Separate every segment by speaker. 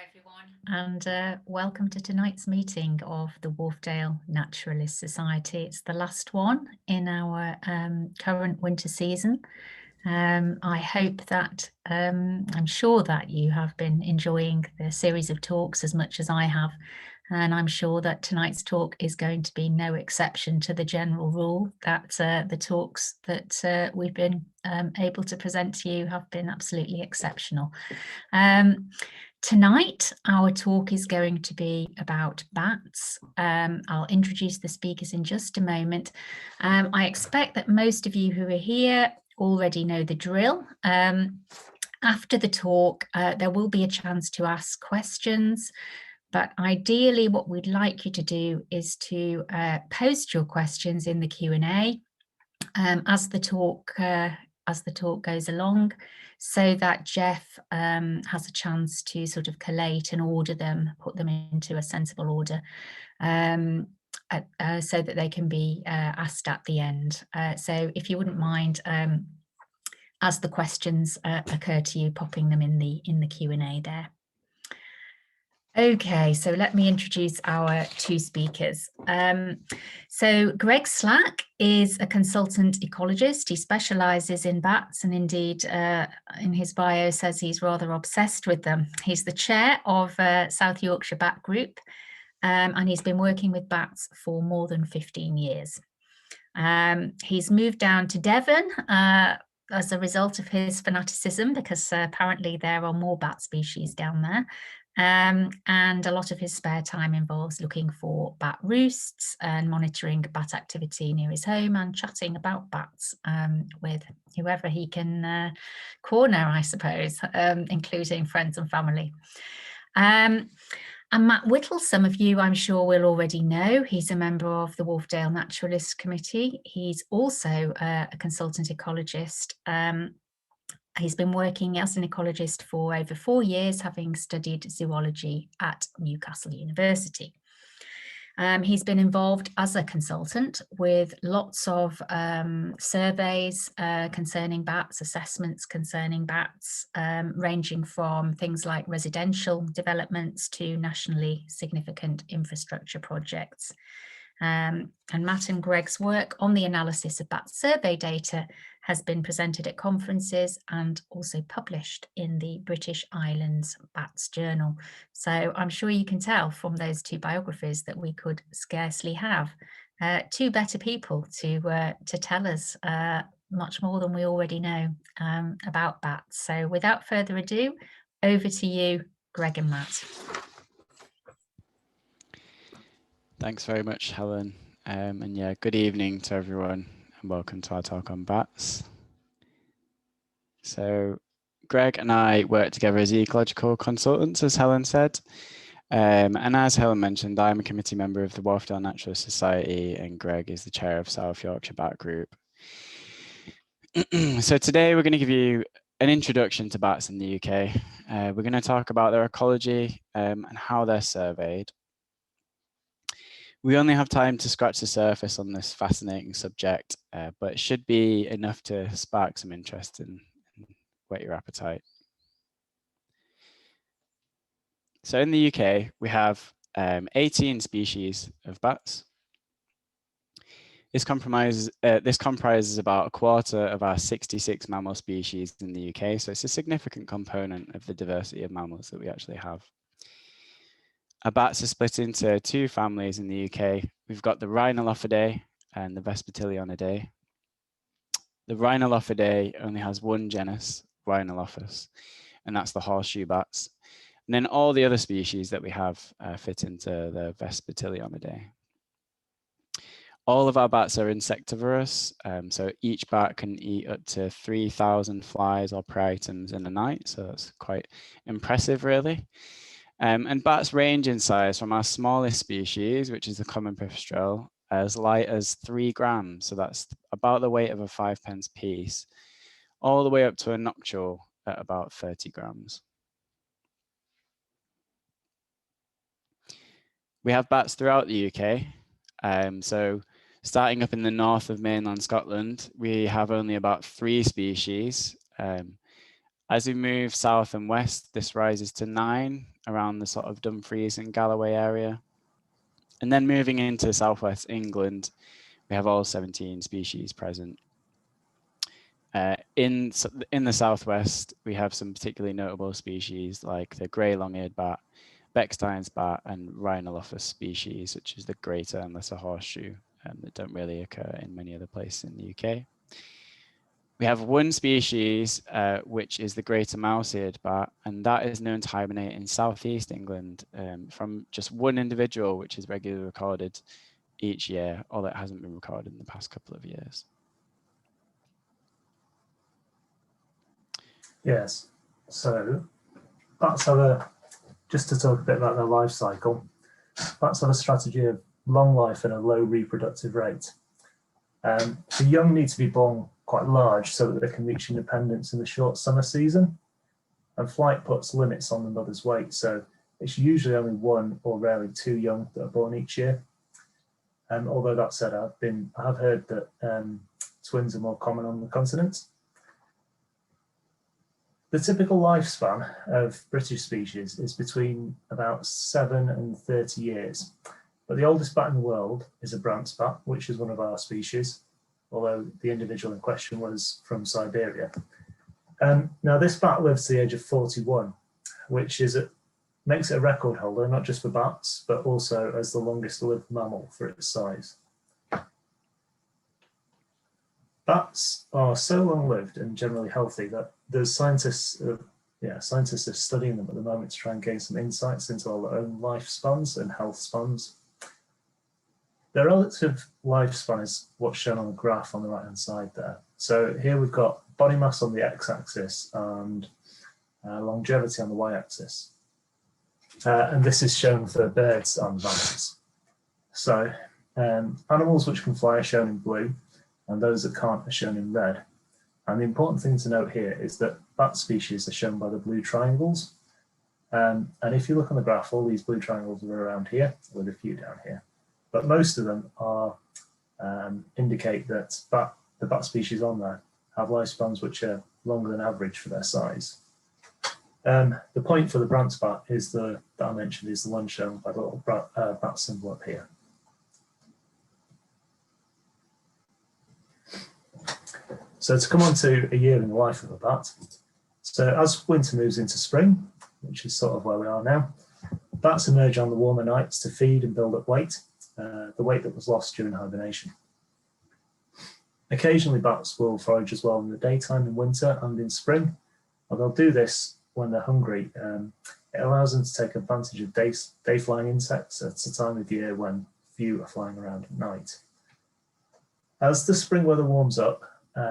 Speaker 1: everyone, and welcome to tonight's meeting of the Wharfedale Naturalists Society. It's the last one in our current winter season. I hope that I'm sure that you have been enjoying the series of talks as much as I have, and I'm sure that tonight's talk is going to be no exception to the general rule that the talks that we've been able to present to you have been absolutely exceptional. Tonight, our talk is going to be about bats. I'll introduce the speakers in just a moment. I expect that most of you who are here already know the drill. After the talk, there will be a chance to ask questions, but ideally what we'd like you to do is to post your questions in the Q&A as the talk goes along, so that Jeff has a chance to sort of collate and order them, put them into a sensible order, so that they can be asked at the end. So if you wouldn't mind, as the questions occur to you, popping them in the Q&A there. Okay, so let me introduce our two speakers. So Greg Slack is a consultant ecologist. He specialises in bats, and indeed in his bio says he's rather obsessed with them. He's the chair of South Yorkshire Bat Group, and he's been working with bats for more than 15 years. He's moved down to Devon as a result of his fanaticism, because apparently there are more bat species down there. And a lot of his spare time involves looking for bat roosts and monitoring bat activity near his home and chatting about bats with whoever he can corner, I suppose, including friends and family. And Matt Whittle, some of you I'm sure will already know. He's a member of the Wharfedale Naturalists Committee. He's also a consultant ecologist. He's been working as an ecologist for over 4 years, having studied zoology at Newcastle University. He's been involved as a consultant with lots of surveys concerning bats, assessments concerning bats, ranging from things like residential developments to nationally significant infrastructure projects. And Matt and Greg's work on the analysis of bat survey data has been presented at conferences and also published in the British Islands Bats Journal. So I'm sure you can tell from those two biographies that we could scarcely have two better people to tell us much more than we already know about bats. So without further ado, over to you, Greg and Matt.
Speaker 2: Thanks very much, Helen. And yeah, good evening to everyone and welcome to our talk on bats. So Greg and I work together as ecological consultants, as Helen said. And as Helen mentioned, I'm a committee member of the Wharfedale Naturalists Society, and Greg is the chair of South Yorkshire Bat Group. So today we're going to give you an introduction to bats in the UK. We're going to talk about their ecology and how they're surveyed. We only have time to scratch the surface on this fascinating subject, but it should be enough to spark some interest and whet your appetite. So in the UK, we have 18 species of bats. This comprises about a quarter of our 66 mammal species in the UK, so it's a significant component of the diversity of mammals that we actually have. Our bats are split into two families in the UK. We've got the Rhinolophidae and the Vespertilionidae. The Rhinolophidae only has one genus, Rhinolophus, and that's the horseshoe bats. And then all the other species that we have fit into the Vespertilionidae. All of our bats are insectivorous, so each bat can eat up to 3,000 flies or prey items in a night, so that's quite impressive, really. And bats range in size from our smallest species, which is the common pipistrelle, as light as 3 grams, so that's about the weight of a 5p piece, all the way up to a noctule at about 30 grams. We have bats throughout the UK, so starting up in the north of mainland Scotland, we have only about 3 species, As we move south and west, this rises to 9 around the sort of Dumfries and Galloway area. And then moving into southwest England, we have all 17 species present. In the southwest, we have some particularly notable species like the grey long-eared bat, Bechstein's bat, and Rhinolophus species, which is the greater and lesser horseshoe, that don't really occur in many other places in the UK. We have one species, which is the greater mouse-eared bat, and that is known to hibernate in southeast England from just one individual, which is regularly recorded each year, although it hasn't been recorded in the past couple of years.
Speaker 3: Yes, so bats have just to talk a bit about their life cycle, bats have a strategy of long life and a low reproductive rate. The young need to be born quite large so that they can reach independence in the short summer season, and flight puts limits on the mother's weight, so it's usually only one or rarely two young that are born each year. Although that said, I have heard that twins are more common on the continent. The typical lifespan of British species is between about 7 and 30 years, but the oldest bat in the world is a Brandt's bat, which is one of our species, although the individual in question was from Siberia. Now this bat lives to the age of 41, which makes it a record holder, not just for bats, but also as the longest lived mammal for its size. Bats are so long-lived and generally healthy that there's scientists are studying them at the moment to try and gain some insights into their own lifespans and health spans. Their relative lifespan is what's shown on the graph on the right-hand side there. So here we've got body mass on the x-axis and longevity on the y-axis. And this is shown for birds and mammals. So animals which can fly are shown in blue, and those that can't are shown in red. And the important thing to note here is that bat species are shown by the blue triangles. And if you look on the graph, all these blue triangles are around here, with a few down here. But most of them are indicate that the bat species on there have lifespans which are longer than average for their size. The point for the Brandt's bat is that I mentioned is the one shown by the little bat symbol up here. So to come on to a year in the life of a bat. So as winter moves into spring, which is sort of where we are now, bats emerge on the warmer nights to feed and build up weight, the weight that was lost during hibernation. Occasionally bats will forage as well in the daytime in winter and in spring, and they'll do this when they're hungry. It allows them to take advantage of day-flying insects at a time of year when few are flying around at night. As the spring weather warms up,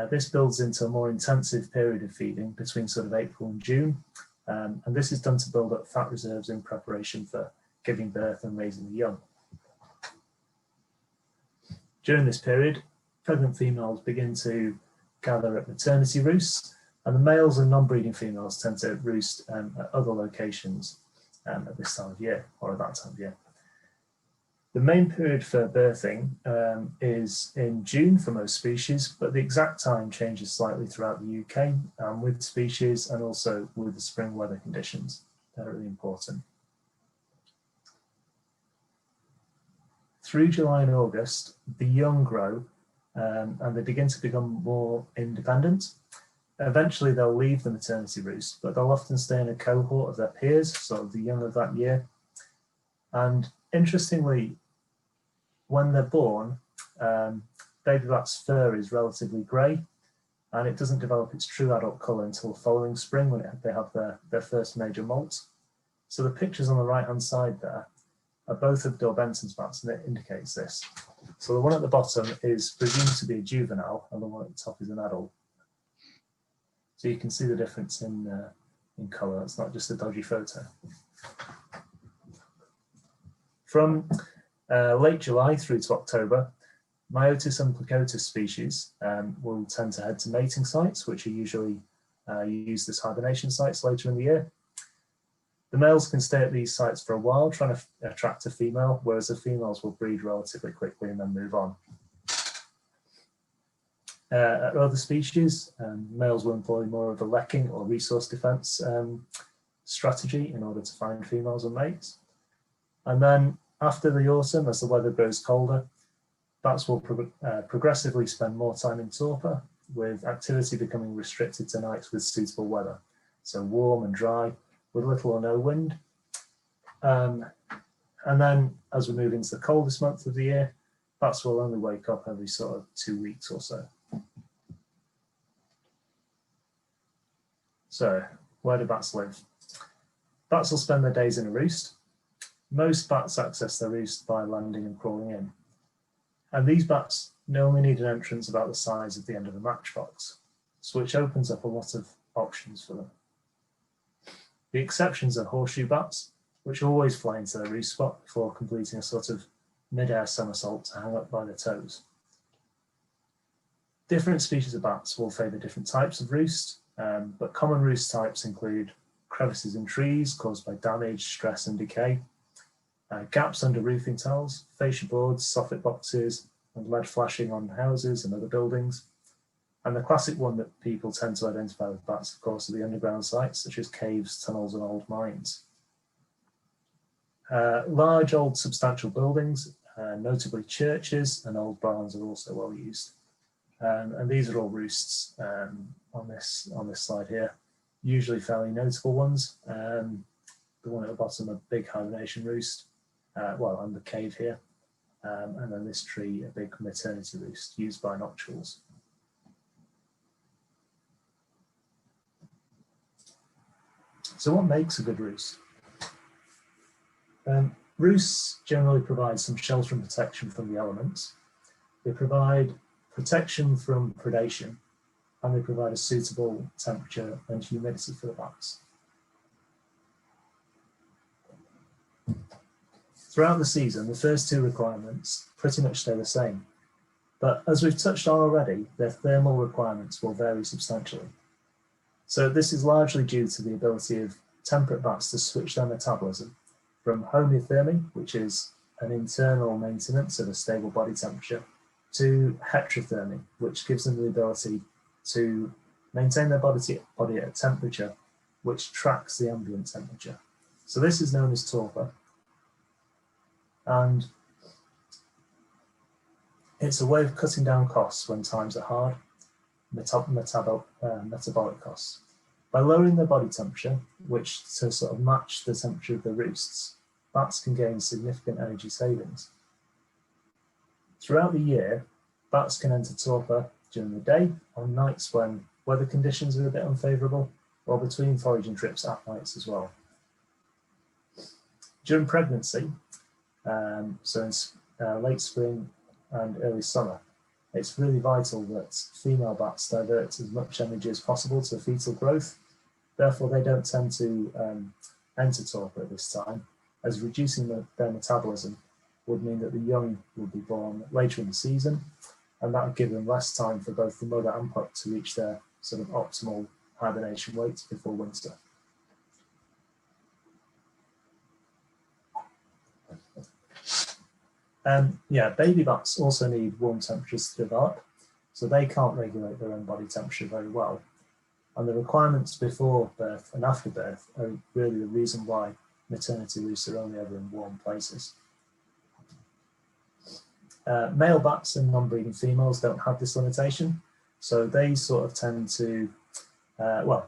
Speaker 3: this builds into a more intensive period of feeding between sort of April and June, and this is done to build up fat reserves in preparation for giving birth and raising the young. During this period, pregnant females begin to gather at maternity roosts, and the males and non-breeding females tend to roost at other locations at this time of year, or at that time of year. The main period for birthing is in June for most species, but the exact time changes slightly throughout the UK with species and also with the spring weather conditions. They're really important. Through July and August, the young grow and they begin to become more independent. Eventually they'll leave the maternity roost, but they'll often stay in a cohort of their peers, sort of the young of that year. And interestingly, when they're born, baby bat's fur is relatively grey, and it doesn't develop its true adult colour until the following spring when they have their first major molt. So the pictures on the right-hand side there are both of Benton's bats, and it indicates this. So the one at the bottom is presumed to be a juvenile, and the one at the top is an adult. So you can see the difference in colour. It's not just a dodgy photo. From late July through to October, Myotis and Plicotis species will tend to head to mating sites, which are usually used as hibernation sites later in the year. The males can stay at these sites for a while, trying to attract a female, whereas the females will breed relatively quickly and then move on. Other species, males will employ more of a lekking or resource defense strategy in order to find females and mates. And then after the autumn, as the weather grows colder, bats will progressively spend more time in torpor, with activity becoming restricted to nights with suitable weather. So warm and dry with little or no wind. And then as we move into the coldest month of the year, bats will only wake up every sort of 2 weeks or so. So where do bats live? Bats will spend their days in a roost. Most bats access their roost by landing and crawling in. And these bats only need an entrance about the size of the end of a matchbox, so which opens up a lot of options for them. The exceptions are horseshoe bats, which always fly into their roost spot before completing a sort of mid-air somersault to hang up by their toes. Different species of bats will favour different types of roost, but common roost types include crevices in trees caused by damage, stress and decay, gaps under roofing tiles, fascia boards, soffit boxes, and lead flashing on houses and other buildings. And the classic one that people tend to identify with bats, of course, are the underground sites, such as caves, tunnels, and old mines. Large, old, substantial buildings, notably churches and old barns, are also well used. And these are all roosts on this slide here, usually fairly notable ones. The one at the bottom, a big hibernation roost, and the cave here. And then this tree, a big maternity roost used by nocturals. So what makes a good roost? Roosts generally provide some shelter and protection from the elements. They provide protection from predation, and they provide a suitable temperature and humidity for the bats. Throughout the season, the first two requirements pretty much stay the same, but as we've touched on already, their thermal requirements will vary substantially. So this is largely due to the ability of temperate bats to switch their metabolism from homeothermy, which is an internal maintenance of a stable body temperature, to heterothermy, which gives them the ability to maintain their body at a temperature which tracks the ambient temperature. So this is known as torpor, and it's a way of cutting down costs when times are hard, metabolic costs. By lowering their body temperature, which to sort of match the temperature of the roosts, bats can gain significant energy savings. Throughout the year, bats can enter torpor during the day, on nights when weather conditions are a bit unfavourable, or between foraging trips at nights as well. During pregnancy, so in late spring and early summer, it's really vital that female bats divert as much energy as possible to fetal growth. Therefore, they don't tend to enter torpor at this time, as reducing their metabolism would mean that the young would be born later in the season, and that would give them less time for both the mother and pup to reach their sort of optimal hibernation weight before winter. Baby bats also need warm temperatures to develop, so they can't regulate their own body temperature very well. And the requirements before birth and after birth are really the reason why maternity roosts are only ever in warm places. Male bats and non-breeding females don't have this limitation, so they sort of tend to,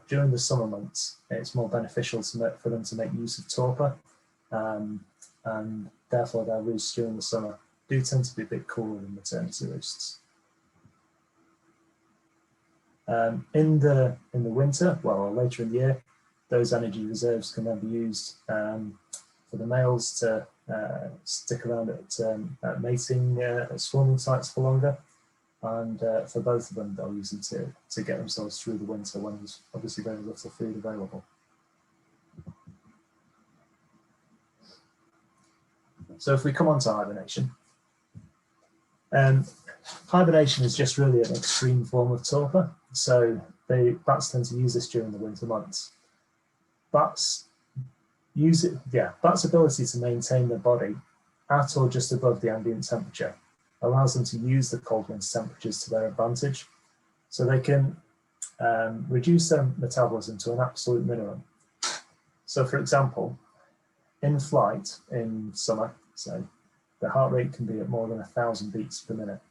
Speaker 3: during the summer months, it's more beneficial for them to make use of torpor, and therefore their roosts during the summer do tend to be a bit cooler than maternity roosts. In the winter, or later in the year, those energy reserves can then be used for the males to stick around at mating at swarming sites for longer, and for both of them they'll use them to get themselves through the winter when there's obviously very little food available. So if we come on to hibernation, hibernation is just really an extreme form of torpor. So bats tend to use this during the winter months. Bats' ability to maintain their body at or just above the ambient temperature allows them to use the cold winter temperatures to their advantage, So they can reduce their metabolism to an absolute minimum. So for example, in flight in summer, so the heart rate can be at more than 1,000 beats per minute.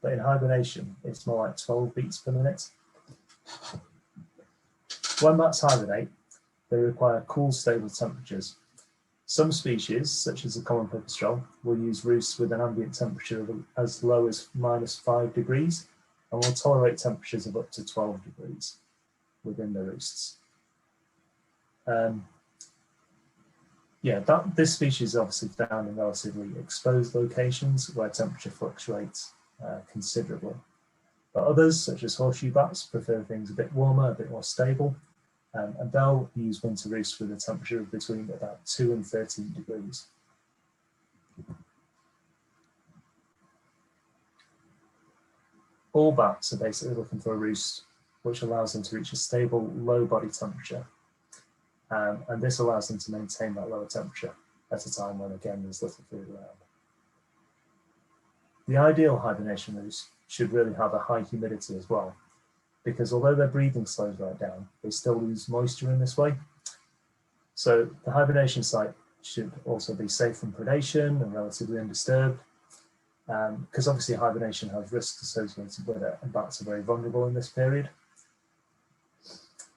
Speaker 3: But in hibernation, it's more like 12 beats per minute. When bats hibernate, they require cool, stable temperatures. Some species, such as the common pipistrelle, will use roosts with an ambient temperature of as low as -5 degrees and will tolerate temperatures of up to 12 degrees within the roosts. This species is obviously found in relatively exposed locations where temperature fluctuates considerably. But others, such as horseshoe bats, prefer things a bit warmer, a bit more stable, and they'll use winter roosts with a temperature of between about 2 and 13 degrees. All bats are basically looking for a roost which allows them to reach a stable, low body temperature. And this allows them to maintain that lower temperature at a time when, again, there's little food around. The ideal hibernation roost should really have a high humidity as well, because although their breathing slows right down, they still lose moisture in this way. So the hibernation site should also be safe from predation and relatively undisturbed, because obviously hibernation has risks associated with it, and bats are very vulnerable in this period.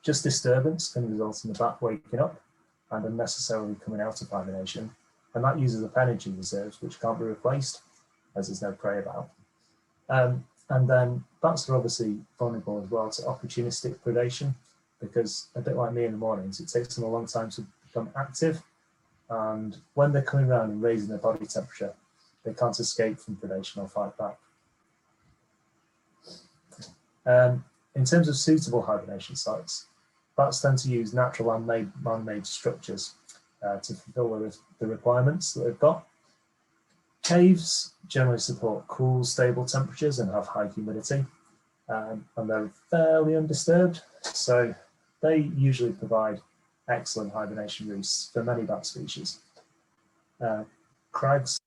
Speaker 3: Just disturbance can result in the bat waking up and unnecessarily coming out of hibernation, and that uses up energy reserves which can't be replaced, as there's no prey about. And then bats are obviously vulnerable as well to opportunistic predation, because a bit like me in the mornings, it takes them a long time to become active, and when they're coming around and raising their body temperature, they can't escape from predation or fight back. In terms of suitable hibernation sites, bats tend to use natural and man-made structures to fulfill the requirements that they've got. Caves generally support cool, stable temperatures and have high humidity, and they're fairly undisturbed, so they usually provide excellent hibernation roosts for many bat species. Crags,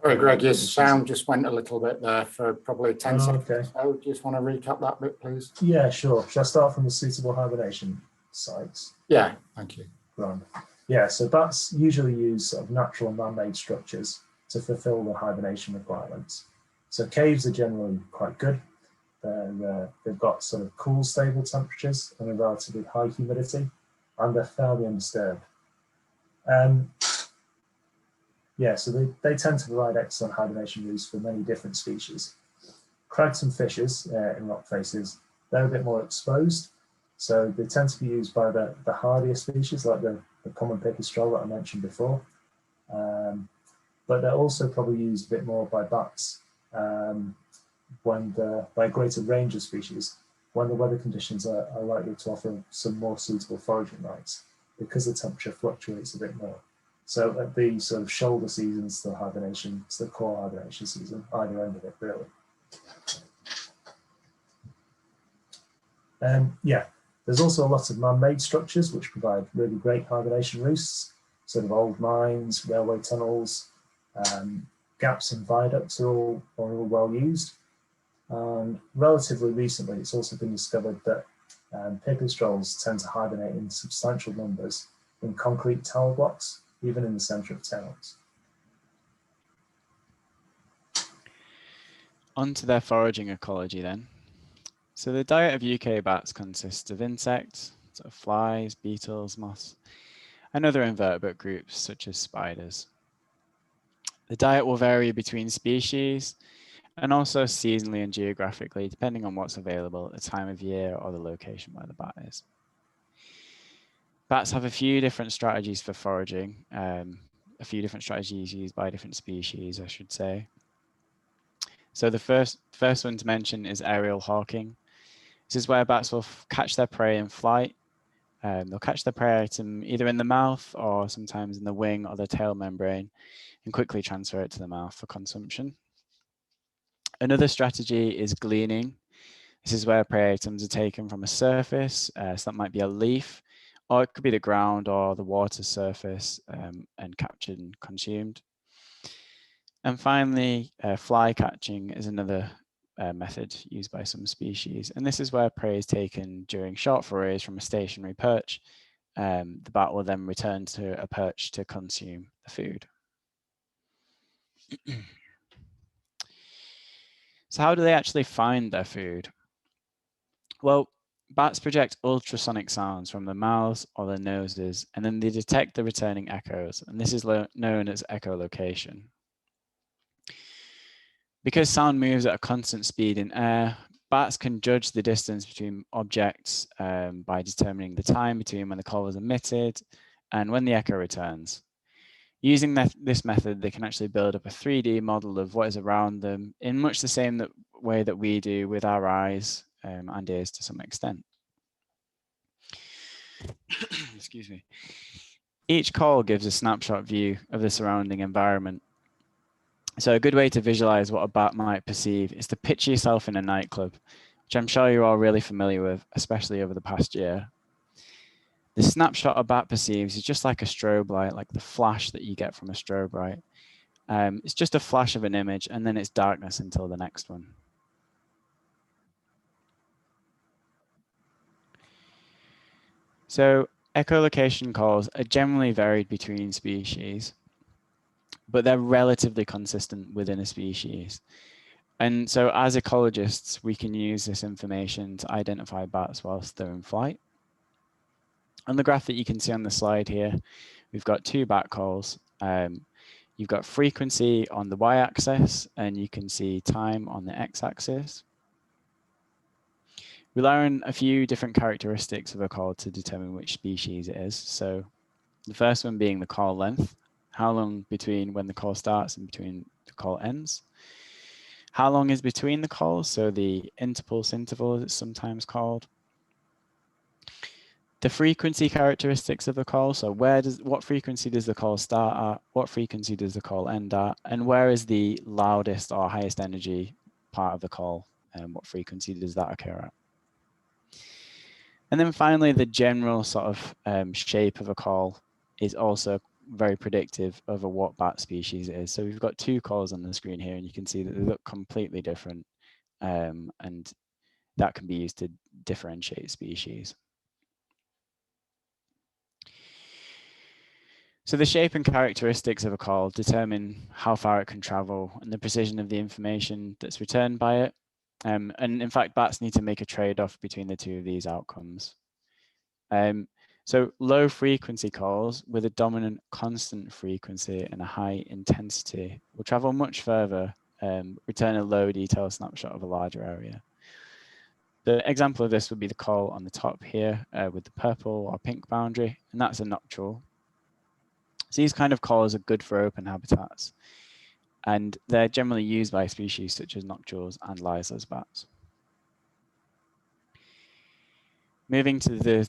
Speaker 4: Sorry, Greg, your sound just went a little bit there for probably 10 seconds.
Speaker 3: Okay.
Speaker 4: So do you just want to recap that bit, please?
Speaker 3: Yeah, sure. Should I start from the suitable hibernation sites?
Speaker 4: Yeah, thank you.
Speaker 3: Right. Yeah, so bats usually use sort of natural and man-made structures to fulfill the hibernation requirements. So caves are generally quite good. They've got sort of cool, stable temperatures and a relatively high humidity, and they're fairly undisturbed. Yeah, so they tend to provide excellent hibernation roosts for many different species. Crags and fishes in rock faces, they're a bit more exposed, so they tend to be used by the hardier species like the common pipistrelle that I mentioned before, but they're also probably used a bit more by bats by a greater range of species when the weather conditions are likely to offer some more suitable foraging nights, because the temperature fluctuates a bit more. So at the sort of shoulder seasons to hibernation, to the core hibernation season, either end of it really. Yeah, there's also a lot of man-made structures which provide really great hibernation roosts, sort of old mines, railway tunnels, gaps in viaducts are all well used. And relatively recently, it's also been discovered that pipistrelles tend to hibernate in substantial numbers in concrete tower blocks, even in the centre of towns.
Speaker 2: On to their foraging ecology then. So the diet of UK bats consists of insects, sort of flies, beetles, moths, and other invertebrate groups such as spiders. The diet will vary between species and also seasonally and geographically, depending on what's available at the time of year or the location where the bat is. Bats have a few different strategies for foraging, a few different strategies used by different species, I should say. So the first one to mention is aerial hawking. This is where bats will catch their prey in flight. They'll catch their prey item either in the mouth or sometimes in the wing or the tail membrane and quickly transfer it to the mouth for consumption. Another strategy is gleaning. This is where prey items are taken from a surface, so that might be a leaf, or it could be the ground or the water surface, and captured and consumed. And finally, fly catching is another method used by some species. And this is where prey is taken during short forays from a stationary perch. The bat will then return to a perch to consume the food. So how do they actually find their food? Well, bats project ultrasonic sounds from their mouths or their noses, and then they detect the returning echoes, and this is known as echolocation. Because sound moves at a constant speed in air, bats can judge the distance between objects by determining the time between when the call was emitted and when the echo returns. Using this method, they can actually build up a 3D model of what is around them in much the same way that we do with our eyes and ears to some extent. Excuse me. Each call gives a snapshot view of the surrounding environment. So a good way to visualize what a bat might perceive is to picture yourself in a nightclub, which I'm sure you're all really familiar with, especially over the past year. The snapshot a bat perceives is just like a strobe light, like the flash that you get from a strobe light. It's just a flash of an image, and then it's darkness until the next one. So echolocation calls are generally varied between species, but they're relatively consistent within a species. And so as ecologists, we can use this information to identify bats whilst they're in flight. On the graph that you can see on the slide here, we've got two bat calls. You've got frequency on the y-axis, and you can see time on the x-axis. We learn a few different characteristics of a call to determine which species it is. So the first one being the call length, how long between when the call starts and between the call ends. How long is between the calls, so the interpulse interval as it's sometimes called. The frequency characteristics of the call, so what frequency does the call start at, what frequency does the call end at, and where is the loudest or highest energy part of the call, and what frequency does that occur at. And then finally, the general sort of shape of a call is also very predictive of what bat species it is. So we've got two calls on the screen here, and you can see that they look completely different, and that can be used to differentiate species. So the shape and characteristics of a call determine how far it can travel and the precision of the information that's returned by it. And in fact, bats need to make a trade-off between the two of these outcomes. So low frequency calls with a dominant constant frequency and a high intensity will travel much further, return a low detail snapshot of a larger area. The example of this would be the call on the top here with the purple or pink boundary, and that's a nocturnal. So these kind of calls are good for open habitats, and they're generally used by species such as nocturnes and Lysa's bats. Moving to the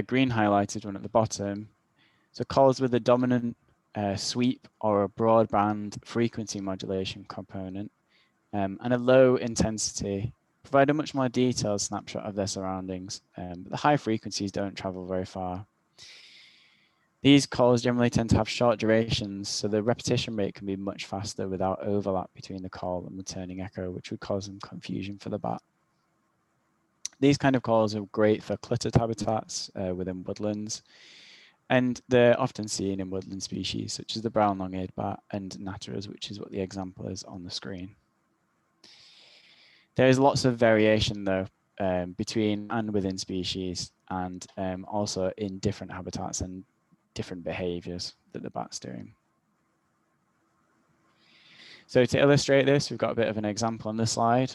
Speaker 2: green highlighted one at the bottom, so calls with a dominant sweep or a broadband frequency modulation component and a low intensity provide a much more detailed snapshot of their surroundings, but the high frequencies don't travel very far. These calls generally tend to have short durations, so the repetition rate can be much faster without overlap between the call and returning echo, which would cause some confusion for the bat. These kind of calls are great for cluttered habitats within woodlands, and they're often seen in woodland species such as the brown long-eared bat and natterers, which is what the example is on the screen. There is lots of variation though between and within species, and also in different habitats and different behaviors that the bat's doing. So to illustrate this, we've got a bit of an example on the slide.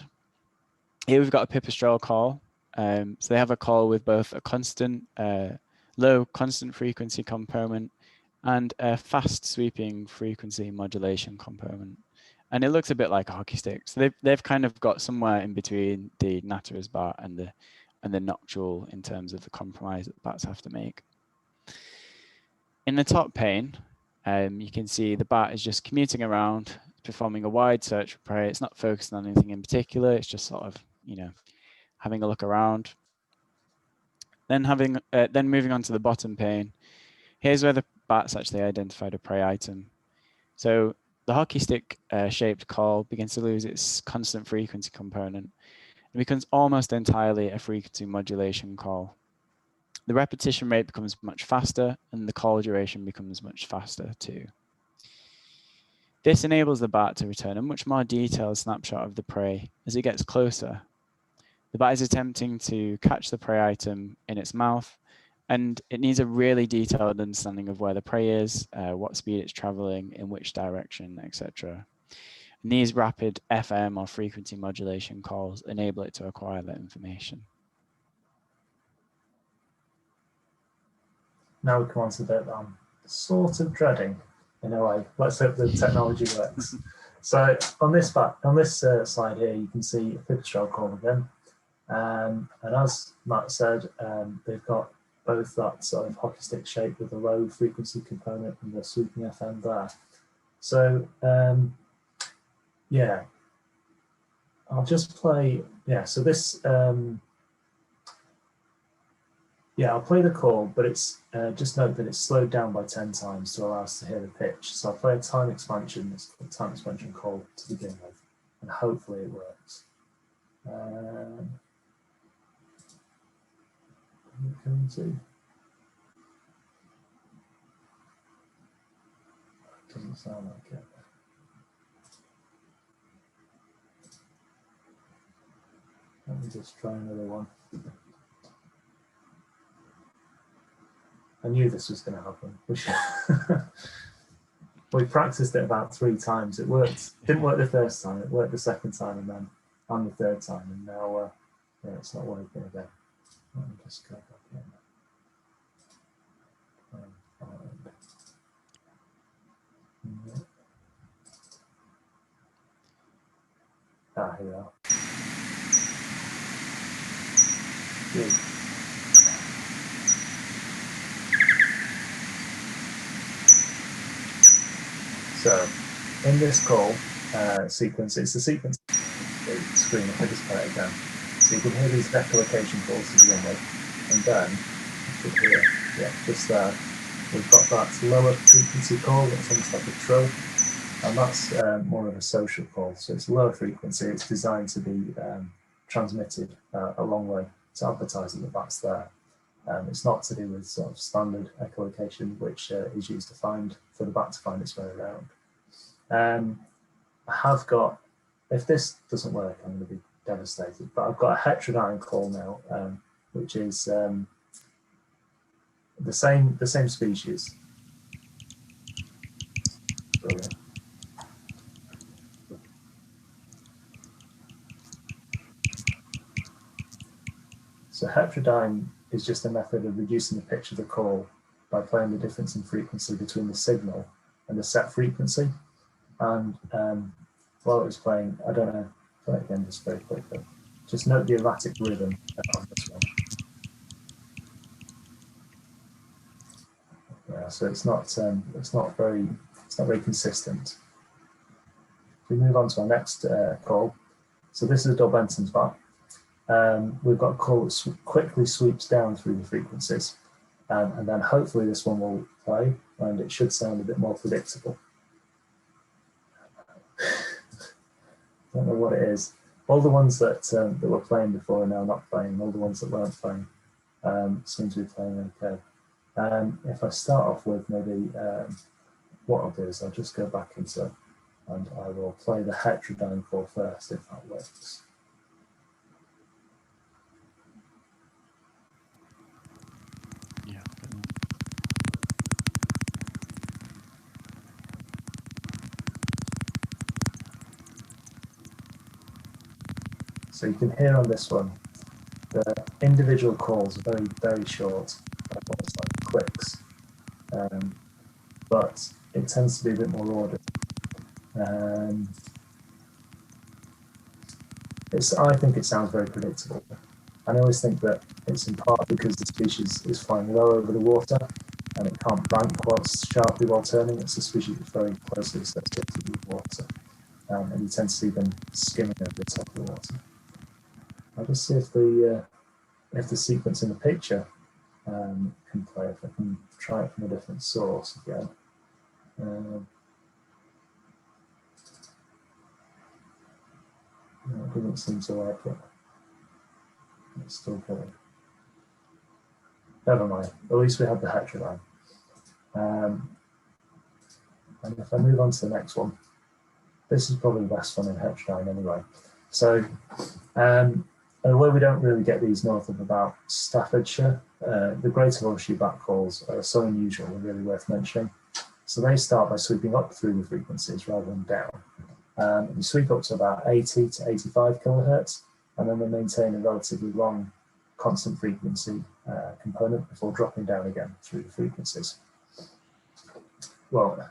Speaker 2: Here we've got a pipistrelle call. So they have a call with both a constant, low constant frequency component and a fast sweeping frequency modulation component. And it looks a bit like a hockey stick. So they've kind of got somewhere in between the natterer's bat and the nocturnal in terms of the compromise that bats have to make. In the top pane, you can see the bat is just commuting around, performing a wide search for prey. It's not focusing on anything in particular. It's just sort of, you know, having a look around. Then moving on to the bottom pane. Here's where the bat's actually identified a prey item. So the hockey stick shaped call begins to lose its constant frequency component and becomes almost entirely a frequency modulation call. The repetition rate becomes much faster and the call duration becomes much faster too. This enables the bat to return a much more detailed snapshot of the prey as it gets closer. The bat is attempting to catch the prey item in its mouth, and it needs a really detailed understanding of where the prey is, what speed it's traveling, in which direction, etc. And these rapid FM or frequency modulation calls enable it to acquire that information.
Speaker 3: Now we come on to the bit that I'm sort of dreading in a way. Let's hope the technology works. So on this slide here, you can see a pipistrelle call again. And as Matt said, they've got both that sort of hockey stick shape with the low frequency component and the swooping FM there. So yeah, I'll just play, so this, I'll play the call, but it's just note that it's slowed down by 10 times to allow us to hear the pitch. So I'll play a time expansion, it's called time expansion call to begin with, and hopefully it works. Doesn't sound like it. Let me just try another one. I knew this was going to happen. We practiced it about 3 times. It worked. Didn't work the first time. It worked the second time, and then on the third time, and now it's not working again. Let me just go back in. Here we are. Good. So, in this call sequence, it's the sequence screen. If I just play it again, so you can hear these echolocation calls to begin with, and then you should hear, just there, we've got that lower frequency call that's almost like a trill, and that's more of a social call. So it's lower frequency. It's designed to be transmitted a long way to advertise that the bat's there. It's not to do with sort of standard echolocation, which is used to for the bat to find its way around. I have got, if this doesn't work, I'm going to be devastated, but I've got a heterodyne call now, which is the same species. Brilliant. So heterodyne is just a method of reducing the pitch of the call by playing the difference in frequency between the signal and the set frequency. And while it was playing, I don't know, play it again just very quickly. Just note the erratic rhythm on this one. Yeah, so it's not very consistent. If we move on to our next call, so this is a Benton's bat. We've got a call that quickly sweeps down through the frequencies, and then hopefully this one will play, and it should sound a bit more predictable. Don't know what it is. All the ones that were playing before are now not playing. All the ones that weren't playing seem to be playing okay. If I start off with maybe what I'll do is I'll just go back into, and I will play the heterodyne call first if that works.
Speaker 2: Yeah.
Speaker 3: So you can hear on this one, the individual calls are very, very short, almost like clicks, but it tends to be a bit more ordered. I think it sounds very predictable. And I always think that it's in part because the species is flying low over the water and it can't bank sharply while turning. It's a species that's very closely associated with water. and you tend to see them skimming over the top of the water. I'll just see if the sequence in the picture can play, if I can try it from a different source again. No, it doesn't seem to like it. It's still going. Never mind. At least we have the Hedgerow. And if I move on to the next one, this is probably less fun in Hedgerow anyway. So, although we don't really get these north of about Staffordshire, the greater horseshoe bat calls are so unusual and really worth mentioning. So they start by sweeping up through the frequencies rather than down. You sweep up to about 80 to 85 kilohertz, and then they maintain a relatively long constant frequency component before dropping down again through the frequencies. Well,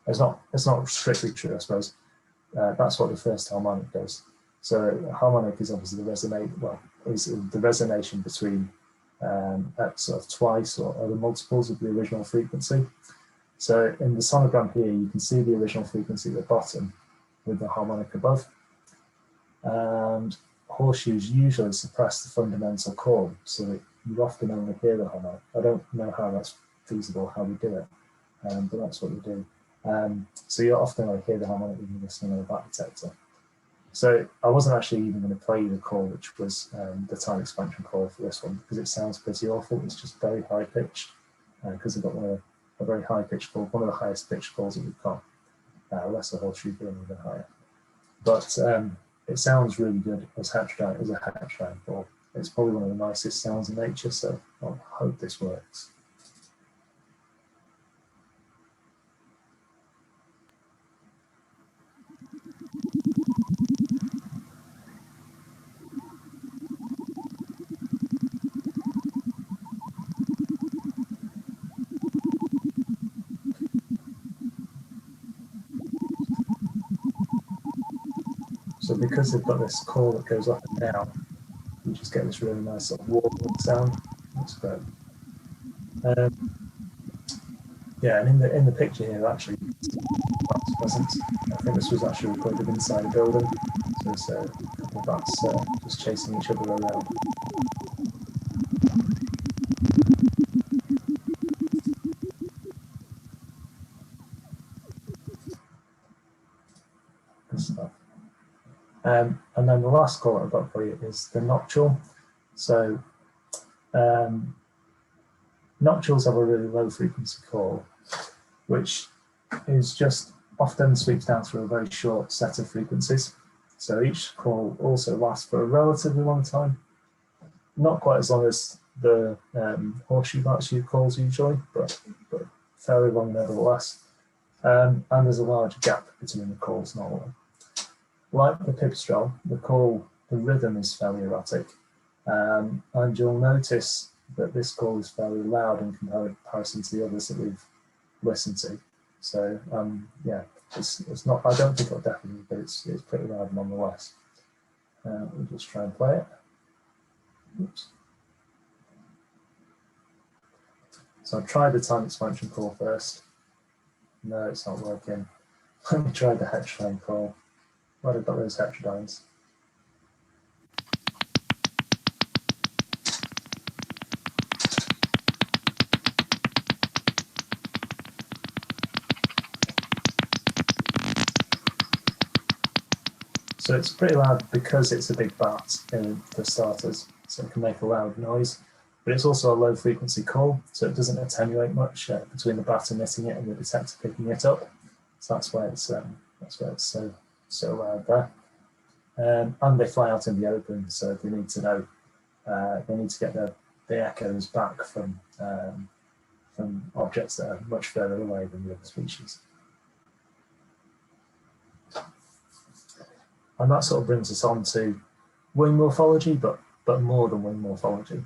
Speaker 3: it's not strictly true, I suppose. That's what the first harmonic does. So a harmonic is obviously the resonation between at sort of twice or other multiples of the original frequency. So in the sonogram here, you can see the original frequency at the bottom with the harmonic above. And horseshoes usually suppress the fundamental call, so that you often only hear the harmonic. I don't know how that's feasible, how we do it, but that's what we do. So you often only hear the harmonic when you're listening on a bat detector. So I wasn't actually even going to play the call, which was the time expansion call for this one, because it sounds pretty awful. It's just very high pitched, because I've got a very high pitched call, one of the highest pitched calls that we've got, less a horseshoe being even higher. But it sounds really good as a Hedgerow call. It's probably one of the nicest sounds in nature, so I hope this works. So because they've got this call that goes up and down, you just get this really nice sort of warbling sound. That's great. Yeah, and in the picture here, actually, bats present. I think this was actually recorded inside a building. So there's a couple of bats just chasing each other around. Good stuff. And then the last call I've got for you is the noctule. So noctules have a really low frequency call, which is just often sweeps down through a very short set of frequencies. So each call also lasts for a relatively long time. Not quite as long as the horseshoe bat calls usually, but fairly long nevertheless. And there's a large gap between the calls normally. Like the pipistrelle, the rhythm is fairly erratic, and you'll notice that this call is fairly loud in comparison to the others that we've listened to. So yeah, it's not. I don't think it'll definitely, but it's pretty loud nonetheless. We'll just try and play it. Oops. So I've tried the time expansion call first. No, it's not working. Let me try the Hedgerow call. Where have I got those heterodynes? So it's pretty loud because it's a big bat for starters, so it can make a loud noise. But it's also a low frequency call, so it doesn't attenuate much between the bat emitting it and the detector picking it up. So that's why it's so loud there. And they fly out in the open, so they need to know, they need to get the echoes back from objects that are much further away than the other species. And that sort of brings us on to wing morphology, but more than wing morphology.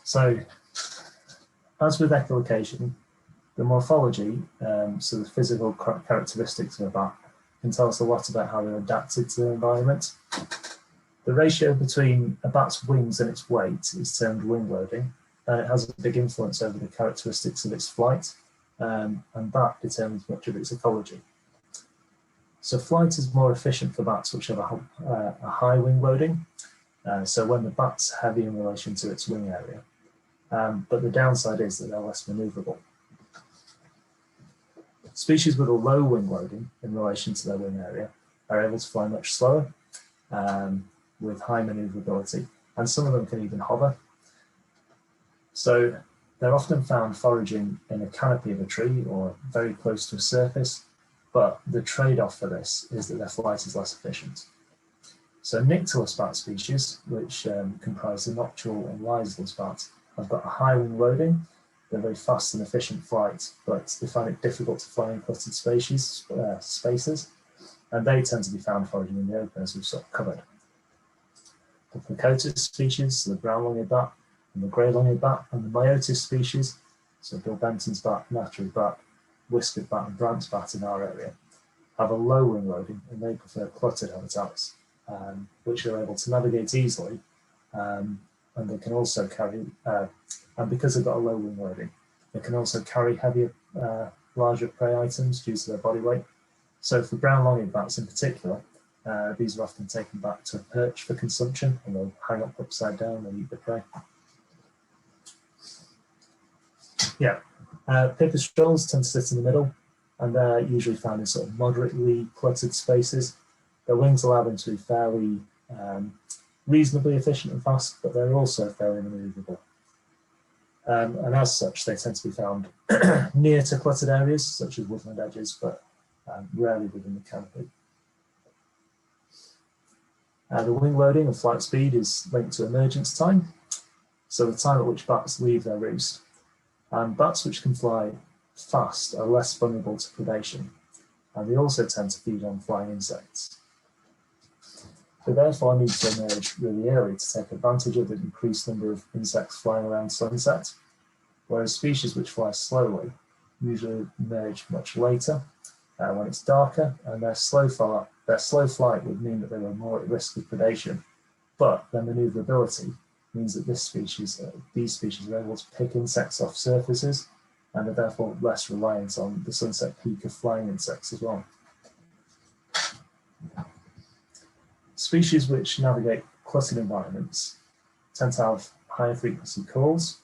Speaker 3: So as with echolocation, the morphology, so the physical characteristics of a bat, can tell us a lot about how they're adapted to their environment. The ratio between a bat's wings and its weight is termed wing loading, and it has a big influence over the characteristics of its flight, and that determines much of its ecology. So flight is more efficient for bats which have a high wing loading. So when the bat's heavy in relation to its wing area. But the downside is that they're less maneuverable. Species with a low wing loading in relation to their wing area are able to fly much slower with high maneuverability, and some of them can even hover. So they're often found foraging in a canopy of a tree or very close to a surface, but the trade-off for this is that their flight is less efficient. So nyctalus bat species, which comprise the nocturnal and riseless bats, have got a high wing loading. They're very fast and efficient flight, but they find it difficult to fly in cluttered spaces, and they tend to be found foraging in the open, as we've sort of covered. The placotis species, so the brown-longed bat, and the grey-longed bat, and the myotis species, so Bill Benton's bat, Nattery bat, whiskered bat, and Brandt's bat in our area, have a low wing loading, and they prefer cluttered habitats, which are able to navigate easily, and they can also carry, and because they've got a low wing loading, they can also carry heavier, larger prey items due to their body weight. So for brown-longed bats in particular, these are often taken back to a perch for consumption, and they'll hang up upside down and eat the prey. Yeah, pipistrelles tend to sit in the middle, and they're usually found in sort of moderately cluttered spaces. Their wings allow them to be fairly reasonably efficient and fast, but they're also fairly maneuverable. And as such, they tend to be found near to cluttered areas, such as woodland edges, but rarely within the canopy. The wing loading and flight speed is linked to emergence time, so the time at which bats leave their roost. And bats which can fly fast are less vulnerable to predation, and they also tend to feed on flying insects. They therefore need to emerge really early to take advantage of the increased number of insects flying around sunset, whereas species which fly slowly usually emerge much later when it's darker, and their slow flight would mean that they were more at risk of predation, but their maneuverability means that these species are able to pick insects off surfaces and are therefore less reliant on the sunset peak of flying insects as well. Species which navigate cluttered environments tend to have higher frequency calls,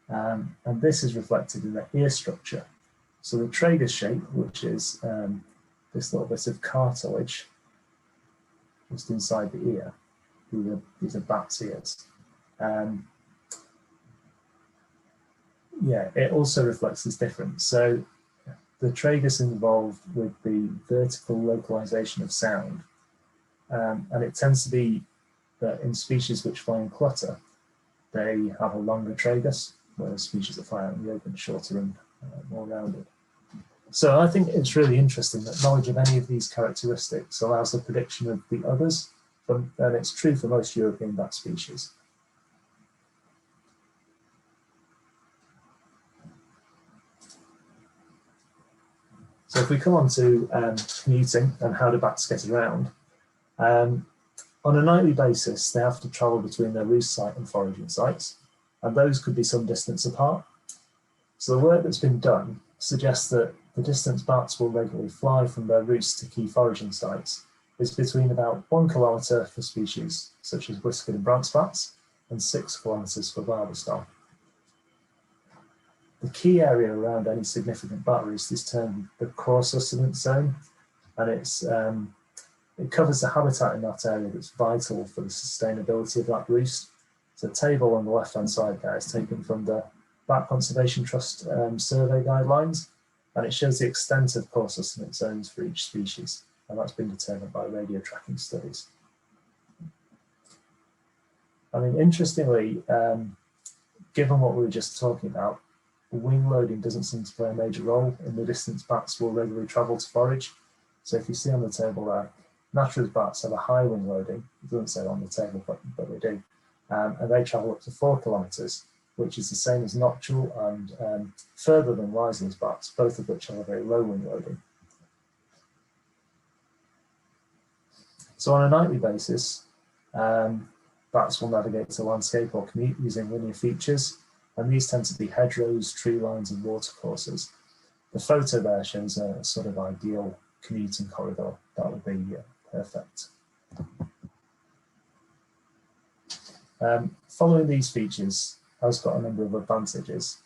Speaker 3: and this is reflected in their ear structure. So the tragus shape, which is this little bit of cartilage just inside the ear, these are bats' ears. Yeah, it also reflects this difference. So the tragus involved with the vertical localization of sound, and it tends to be that in species which fly in clutter, they have a longer tragus, whereas species that fly out in the open are shorter and more rounded. So I think it's really interesting that knowledge of any of these characteristics allows the prediction of the others, and it's true for most European bat species. So if we come on to commuting and how do bats get around, on a nightly basis, they have to travel between their roost site and foraging sites, and those could be some distance apart. So the work that's been done suggests that the distance bats will regularly fly from their roost to key foraging sites is between about 1 kilometre for species such as whiskered and Brandt's bats and 6 kilometres for barberstyle. The key area around any significant bat roost is termed the core sustenance zone, and it covers the habitat in that area that's vital for the sustainability of that roost. So the table on the left-hand side there is taken from the Bat Conservation Trust survey guidelines, and it shows the extent of core sustenance zones for each species, and that's been determined by radio tracking studies. I mean, interestingly, given what we were just talking about, wing loading doesn't seem to play a major role in the distance bats will regularly travel to forage. So if you see on the table there, naturalist bats have a high wing loading. It doesn't say on the table, but they do. And they travel up to 4 kilometres, which is the same as nocturnal and further than riseless bats, both of which have a very low wing loading. So on a nightly basis, bats will navigate to landscape or commute using linear features, and these tend to be hedgerows, tree lines, and watercourses. The photo there shows a sort of ideal commuting corridor, that would be perfect. Following these features has got a number of advantages,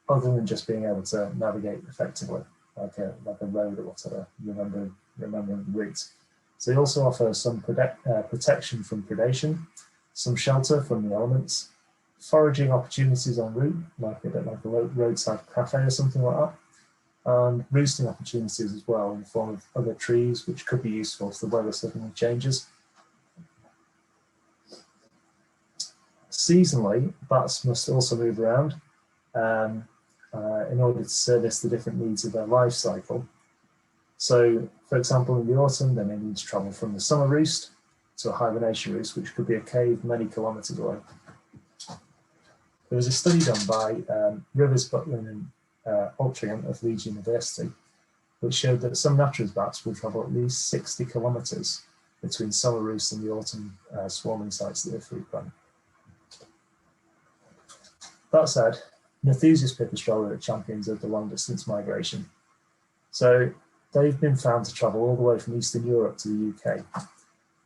Speaker 3: other than just being able to navigate effectively, like a road or whatever, remembering the route. So they also offer some protection from predation, some shelter from the elements, foraging opportunities en route, like a roadside cafe or something like that, and roosting opportunities as well in the form of other trees, which could be useful if the weather suddenly changes. Seasonally, bats must also move around in order to service the different needs of their life cycle. So, for example, in the autumn, they may need to travel from the summer roost to a hibernation roost, which could be a cave many kilometres away. There was a study done by Rivers, Butlin and Altrincham of Leeds University, which showed that some naturalist bats will travel at least 60 kilometres between summer roost and the autumn swarming sites that they frequent. That said, Enthusiast pipistrelle are the champions of the long distance migration. So they've been found to travel all the way from Eastern Europe to the UK.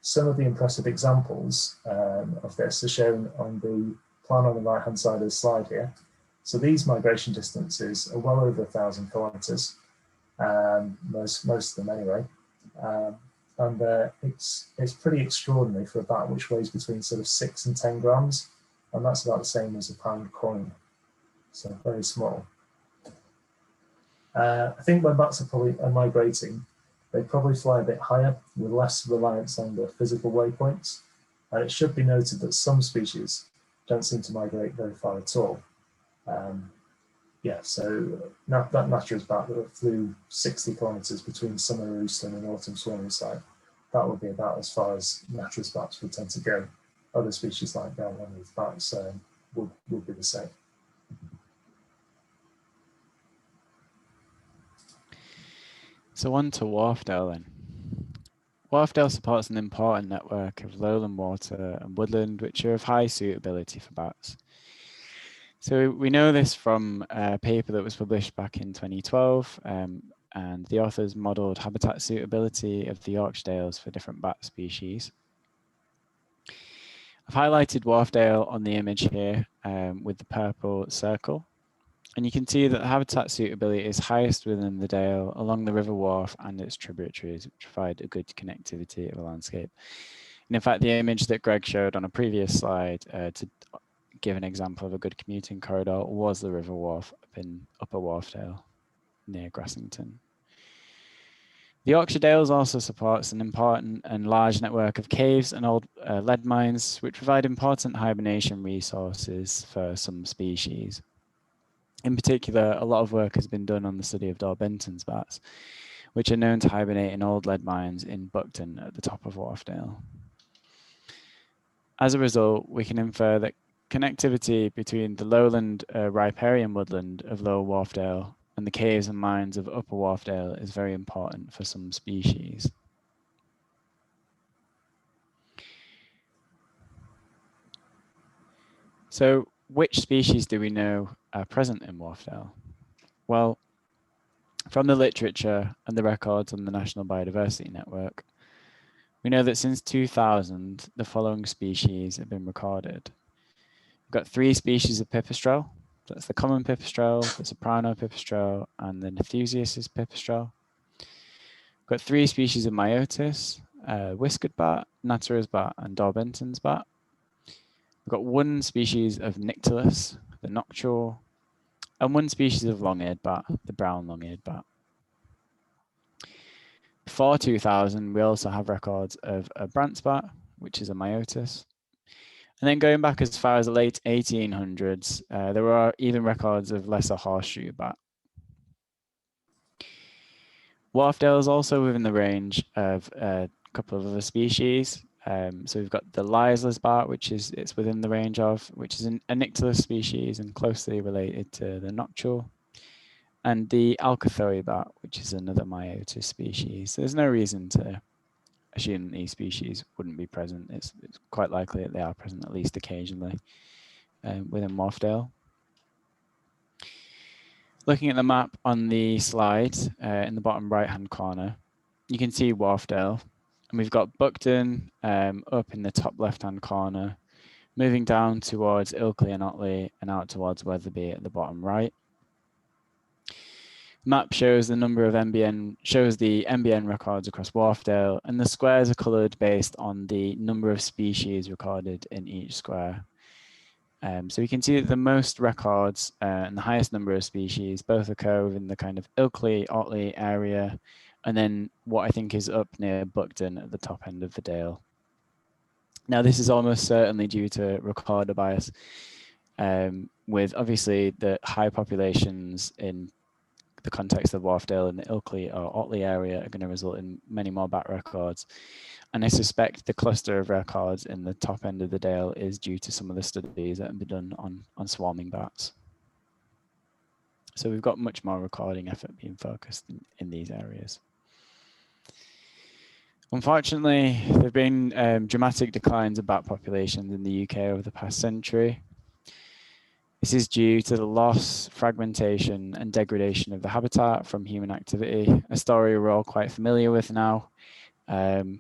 Speaker 3: Some of the impressive examples of this are shown on the plan on the right hand side of the slide here. So these migration distances are well over 1,000 kilometres, most of them anyway. And it's pretty extraordinary for a bat which weighs between sort of 6 and 10 grams, and that's about the same as a pound coin, so very small. I think when bats are migrating, they probably fly a bit higher with less reliance on the physical waypoints, and it should be noted that some species don't seem to migrate very far at all. So that naturalist bat that flew 60 kilometres between summer roost and an autumn swarming site, that would be about as far as naturalist bats would tend to go. Other species like brown-winged bats would be the same.
Speaker 2: So on to Wharfedale then. Wharfedale supports an important network of lowland water and woodland which are of high suitability for bats. So we know this from a paper that was published back in 2012, and the authors modelled habitat suitability of the Yorkshire Dales for different bat species. I've highlighted Wharfedale on the image here with the purple circle, and you can see that the habitat suitability is highest within the Dale along the River Wharfe and its tributaries, which provide a good connectivity of the landscape. And in fact, the image that Greg showed on a previous slide to give an example of a good commuting corridor was the River Wharfe up in Upper Wharfedale near Grassington. The Yorkshire Dales also supports an important and large network of caves and old lead mines, which provide important hibernation resources for some species. In particular, a lot of work has been done on the study of Benton's bats, which are known to hibernate in old lead mines in Buckton at the top of Wharfedale. As a result, we can infer that connectivity between the lowland riparian woodland of Lower Wharfedale and the caves and mines of Upper Wharfedale is very important for some species. So, which species do we know are present in Wharfedale? Well, from the literature and the records on the National Biodiversity Network, we know that since 2000, the following species have been recorded. We've got 3 species of pipistrelle. That's the common pipistrelle, the soprano pipistrelle, and the Enthusiast's pipistrelle. We've got 3 species of myotis, whiskered bat, naturalist bat, and Benton's bat. We've got 1 species of Nyctilus, the noctule, and 1 species of long-eared bat, the brown long-eared bat. Before 2000, we also have records of a Brandt's bat, which is a myotis. And then going back as far as the late 1800s, there were even records of lesser horseshoe bat. Wharfedale is also within the range of a couple of other species. So we've got the Liseless bat, which is it's within the range of, which is a Nyctilus species and closely related to the noctule, and the Alcathoe bat, which is another myotis species. So there's no reason to assume these species wouldn't be present. It's quite likely that they are present at least occasionally within Wharfedale. Looking at the map on the slide in the bottom right hand corner, you can see Wharfedale, and we've got Buckden up in the top left-hand corner, moving down towards Ilkley and Otley and out towards Wetherby at the bottom right. The map shows the number of the NBN records across Wharfedale, and the squares are coloured based on the number of species recorded in each square. So we can see that the most records and the highest number of species both occur within the kind of Ilkley, Otley area, and then what I think is up near Buckden at the top end of the dale. Now, this is almost certainly due to recorder bias, with obviously the high populations in the context of Wharfedale and the Ilkley or Otley area are going to result in many more bat records. And I suspect the cluster of records in the top end of the dale is due to some of the studies that have been done on swarming bats. So we've got much more recording effort being focused in these areas. Unfortunately, there have been dramatic declines of bat populations in the UK over the past century. This is due to the loss, fragmentation, and degradation of the habitat from human activity, a story we're all quite familiar with now. To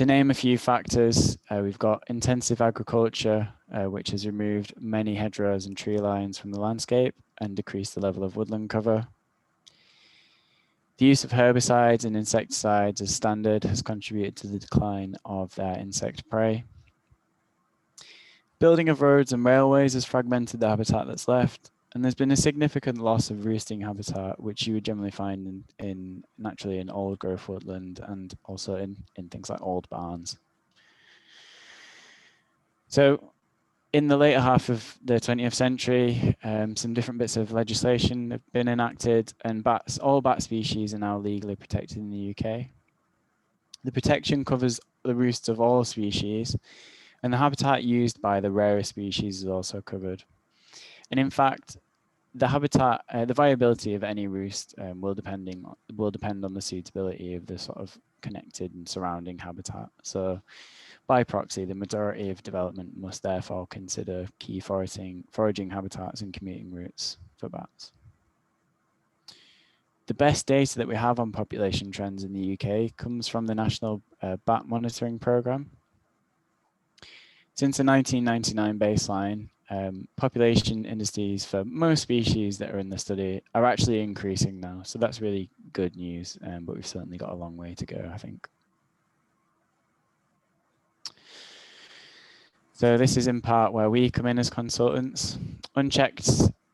Speaker 2: name a few factors, we've got intensive agriculture, which has removed many hedgerows and tree lines from the landscape and decreased the level of woodland cover. The use of herbicides and insecticides as standard has contributed to the decline of their insect prey. Building of roads and railways has fragmented the habitat that's left, and there's been a significant loss of roosting habitat, which you would generally find naturally in old growth woodland and also in things like old barns. So in the later half of the 20th century, some different bits of legislation have been enacted, and all bat species are now legally protected in the UK. The protection covers the roosts of all species, and the habitat used by the rarest species is also covered. And in fact, the habitat, the viability of any roost will depend on the suitability of the sort of connected and surrounding habitat. So by proxy, the majority of development must therefore consider key foraging habitats and commuting routes for bats. The best data that we have on population trends in the UK comes from the National Bat Monitoring Programme. Since the 1999 baseline, population indices for most species that are in the study are actually increasing now. So that's really good news, but we've certainly got a long way to go, I think. So this is in part where we come in as consultants. Unchecked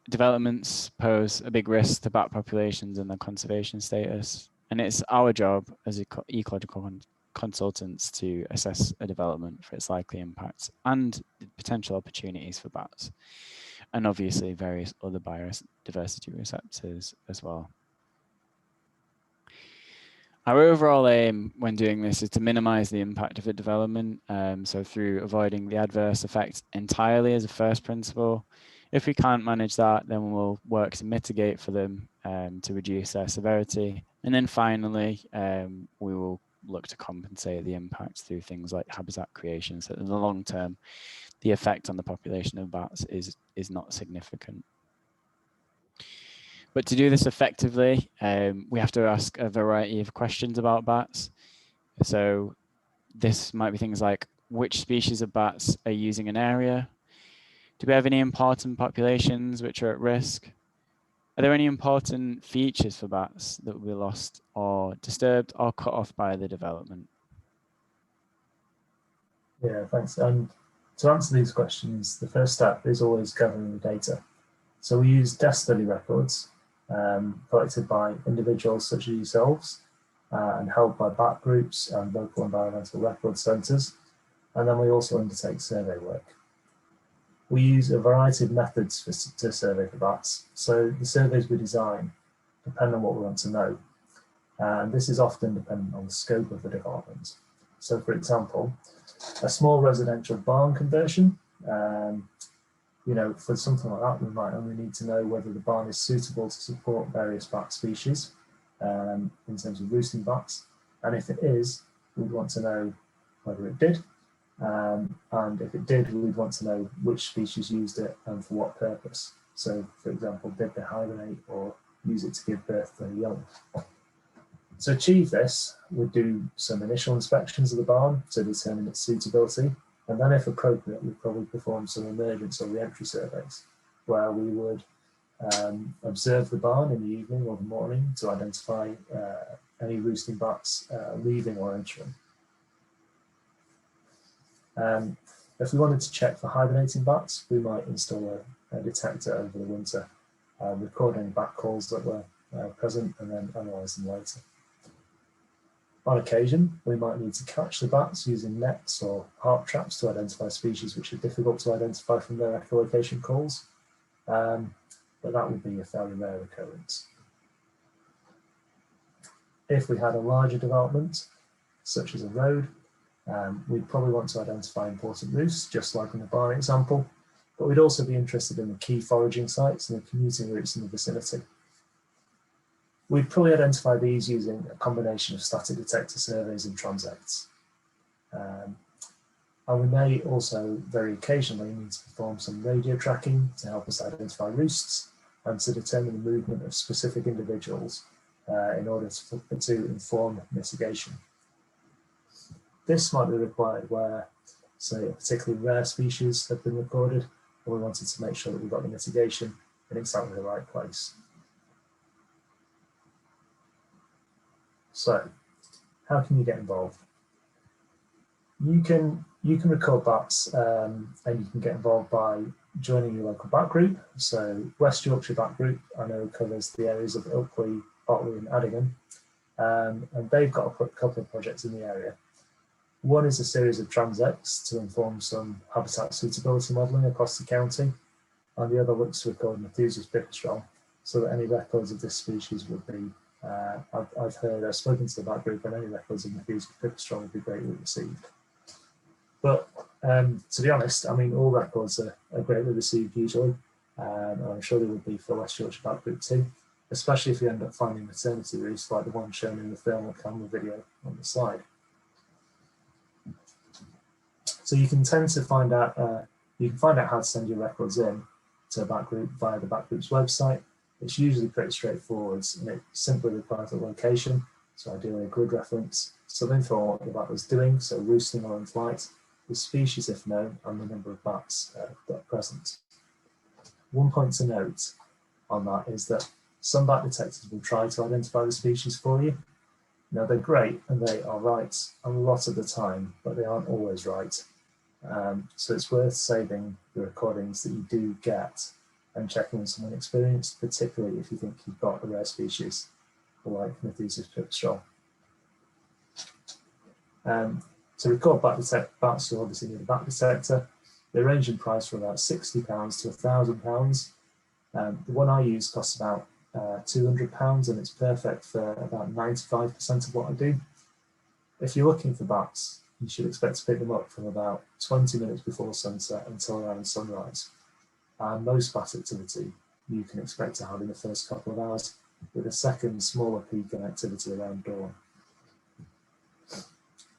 Speaker 2: developments pose a big risk to bat populations and their conservation status. And it's our job as ecological consultants to assess a development for its likely impacts and potential opportunities for bats, and obviously various other biodiversity receptors as well. Our overall aim when doing this is to minimize the impact of a development, so through avoiding the adverse effects entirely as a first principle. If we can't manage that, then we'll work to mitigate for them to reduce their severity. And then finally, we will look to compensate the impacts through things like habitat creation. So in the long term, the effect on the population of bats is not significant. But to do this effectively, we have to ask a variety of questions about bats. So this might be things like, which species of bats are using an area? Do we have any important populations which are at risk? Are there any important features for bats that will be lost or disturbed or cut off by the development?
Speaker 3: Yeah, thanks. And to answer these questions, the first step is always gathering the data. So we use death study records collected by individuals such as yourselves and held by bat groups and local environmental record centres. And then we also undertake survey work. We use a variety of methods to survey for bats. So the surveys we design depend on what we want to know. And this is often dependent on the scope of the development. So for example, a small residential barn conversion, for something like that, we might only need to know whether the barn is suitable to support various bat species in terms of roosting bats. And if it is, we'd want to know whether it did. And if it did, we'd want to know which species used it and for what purpose. So, for example, did they hibernate or use it to give birth to their young? To achieve this, we'd do some initial inspections of the barn to determine its suitability, and then if appropriate, we'd probably perform some emergence or re-entry surveys, where we would observe the barn in the evening or the morning to identify any roosting bats leaving or entering. If we wanted to check for hibernating bats, we might install a detector over the winter, record any bat calls that were present, and then analyse them later. On occasion, we might need to catch the bats using nets or harp traps to identify species which are difficult to identify from their echolocation calls, but that would be a fairly rare occurrence. If we had a larger development, such as a road, we'd probably want to identify important roosts, just like in the barn example, but we'd also be interested in the key foraging sites and the commuting routes in the vicinity. We'd probably identify these using a combination of static detector surveys and transects. And we may also very occasionally need to perform some radio tracking to help us identify roosts and to determine the movement of specific individuals in order to inform mitigation. This might be required where, say, a particularly rare species have been recorded, and we wanted to make sure that we got the mitigation in exactly the right place. So, how can you get involved? You can record bats and you can get involved by joining your local bat group. So West Yorkshire Bat Group, I know, covers the areas of Ilkley, Otley and Addingham, and they've got a couple of projects in the area. One is a series of transects to inform some habitat suitability modelling across the county, and the other looks to record Methuselah's pipistrelle, so that any records of this species would be, I've spoken to the bat group, and any records of Methuselah's pipistrelle would be greatly received. But to be honest, I mean, all records are greatly received usually, and I'm sure they would be for West Yorkshire Bat Group too, especially if you end up finding maternity roosts like the one shown in the thermal camera video on the slide. So you can tend to find out, how to send your records in to a bat group via the bat group's website. It's usually pretty straightforward, and it simply requires a location, so ideally a grid reference, some info on what the bat was doing, so roosting or in flight, the species if known, and the number of bats that are present. One point to note on that is that some bat detectors will try to identify the species for you. Now they're great and they are right a lot of the time, but they aren't always right. So it's worth saving the recordings that you do get and checking with someone experienced, particularly if you think you've got a rare species like Methuselah's pipistrelle. To record bats, you obviously need a bat detector. They range in price from about £60 to £1,000. The one I use costs about £200, and it's perfect for about 95% of what I do. If you're looking for bats, you should expect to pick them up from about 20 minutes before sunset until around sunrise. And most bat activity you can expect to have in the first couple of hours, with a second smaller peak in activity around dawn.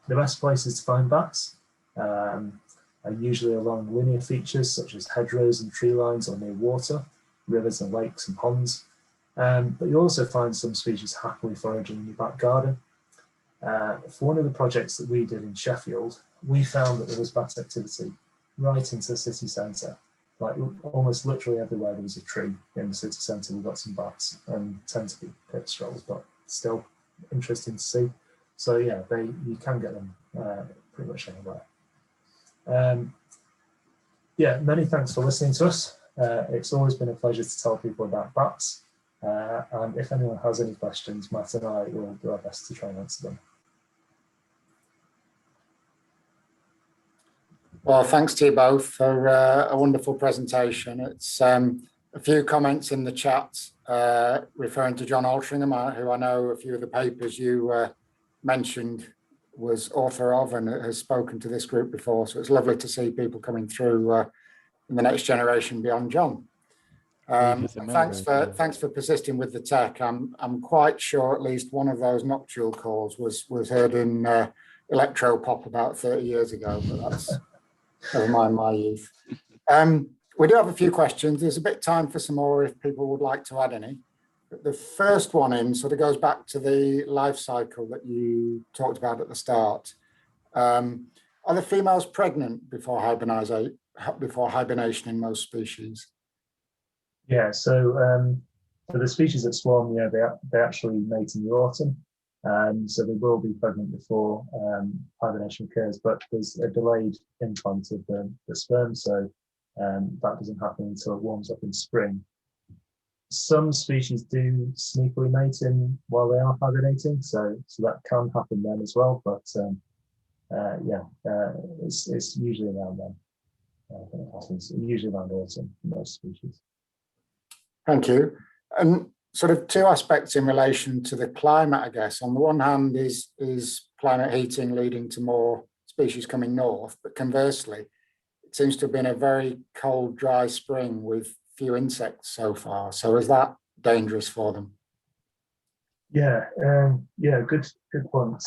Speaker 3: The best places to find bats are usually along linear features such as hedgerows and tree lines or near water, rivers and lakes and ponds. But you also find some species happily foraging in your back garden. For one of the projects that we did in Sheffield, we found that there was bat activity right into the city centre. Like almost literally everywhere there was a tree in the city centre, we got some bats, and tend to be pipistrelles, but still interesting to see. So yeah, you can get them pretty much anywhere. Yeah, many thanks for listening to us. It's always been a pleasure to tell people about bats. And if anyone has any questions, Matt and I will do our best to try and answer them.
Speaker 4: Well, thanks to you both for a wonderful presentation. It's a few comments in the chat referring to John Altrincham, who I know a few of the papers you mentioned was author of and has spoken to this group before. So it's lovely to see people coming through in the next generation beyond John. Thanks for persisting with the tech. I'm quite sure at least one of those nocturnal calls was heard in electro pop about 30 years ago, but that's never mind my youth. We do have a few questions. There's a bit of time for some more if people would like to add any. The first one in sort of goes back to the life cycle that you talked about at the start. Are the females pregnant before hibernation in most species?
Speaker 3: Yeah, so for the species that swarm, yeah, they actually mate in the autumn, so they will be pregnant before hibernation occurs. But there's a delayed implant of the sperm, so that doesn't happen until it warms up in spring. Some species do sneakily mate in while they are hibernating, so that can happen then as well. But it's usually around then. It happens usually around autumn for most species.
Speaker 4: Thank you. And sort of two aspects in relation to the climate, I guess. On the one hand, is climate heating leading to more species coming north, but conversely, it seems to have been a very cold, dry spring with few insects so far. So is that dangerous for them?
Speaker 3: Yeah, good point.